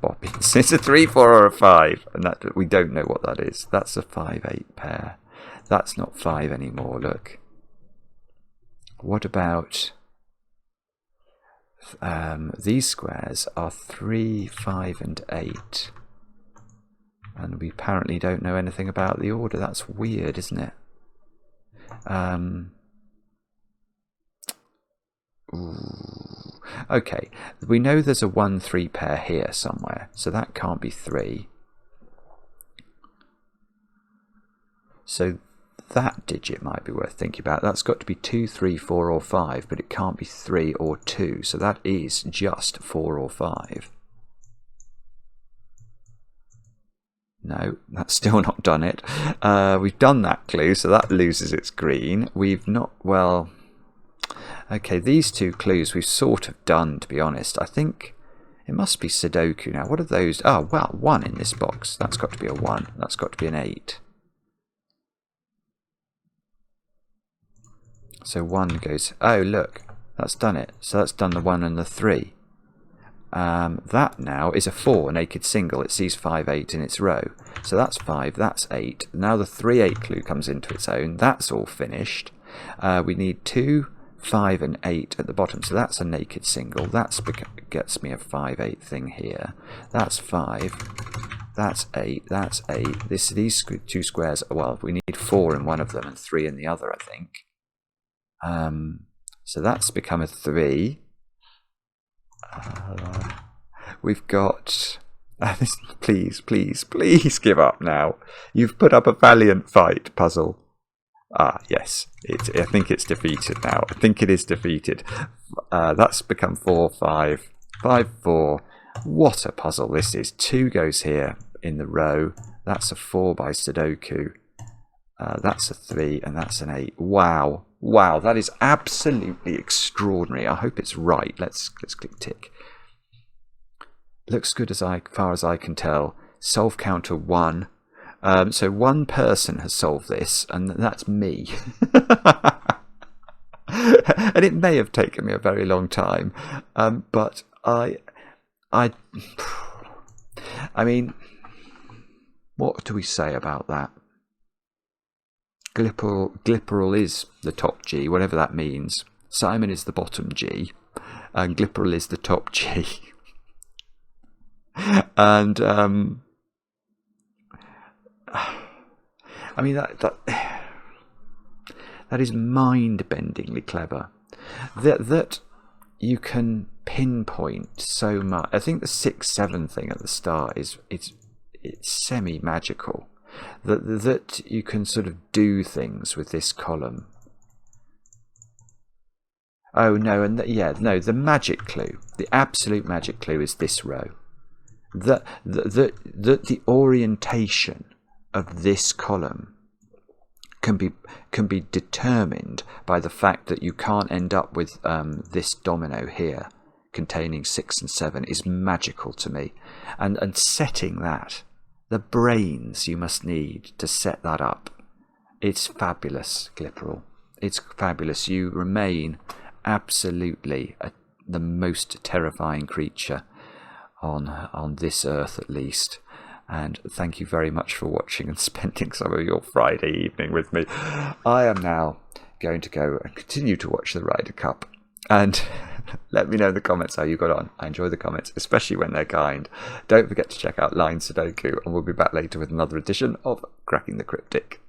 bobbins. It's a 3, 4 or a 5, and that we don't know what that is. That's a 5, 8 pair. That's not 5 anymore, look. What about... these squares are 3, 5 and 8. And we apparently don't know anything about the order. That's weird, isn't it? Okay, we know there's a 1, 3 pair here somewhere, so that can't be 3. So that digit might be worth thinking about. That's got to be 2, 3, 4 or 5, but it can't be 3 or 2, so that is just 4 or 5. No, that's still not done it. We've done that clue, so that loses its green. We've not, well... Okay, these 2 clues we've sort of done, to be honest. I think it must be Sudoku now. What are those? Oh, well, 1 in this box. That's got to be a 1. That's got to be an 8. So 1 goes... Oh, look, that's done it. So that's done the 1 and the 3. That now is a 4, naked single. It sees 5, 8 in its row. So that's 5, that's 8. Now the 3, 8 clue comes into its own. That's all finished. We need 2, 5 and 8 at the bottom. So that's a naked single. That gets me a 5, 8 thing here. That's 5. That's 8. That's 8. These 2 squares, well, we need 4 in one of them and 3 in the other, I think. So that's become a 3. We've got... please, please, please give up now. You've put up a valiant fight, puzzle. Yes. I think it's defeated now. I think it is defeated. That's become 4, 5. 5, 4. What a puzzle this is. 2 goes here in the row. That's a 4 by Sudoku. That's a 3 and that's an 8. Wow. Wow, that is absolutely extraordinary. I hope it's right. Let's click tick. Looks good as far as I can tell. Solve counter 1. So 1 person has solved this, and that's me. And it may have taken me a very long time, but I mean, what do we say about that? Gliperal is the top G, whatever that means. Simon is the bottom G, and Gliperal is the top G. And I mean, that is mind-bendingly clever. That you can pinpoint so much. I think the 6-7 thing at the start it's semi-magical. That you can sort of do things with this column. Oh no, and the magic clue, the absolute magic clue is this row. That the orientation of this column can be determined by the fact that you can't end up with this domino here containing 6 and 7 is magical to me, and setting that, the brains you must need to set that up, it's fabulous, Gliperal. It's fabulous. You remain absolutely the most terrifying creature on this earth, at least. And thank you very much for watching and spending some of your Friday evening with me. I am now going to go and continue to watch the Ryder Cup. And let me know in the comments how you got on. I enjoy the comments, especially when they're kind. Don't forget to check out Line Sudoku, and we'll be back later with another edition of Cracking the Cryptic.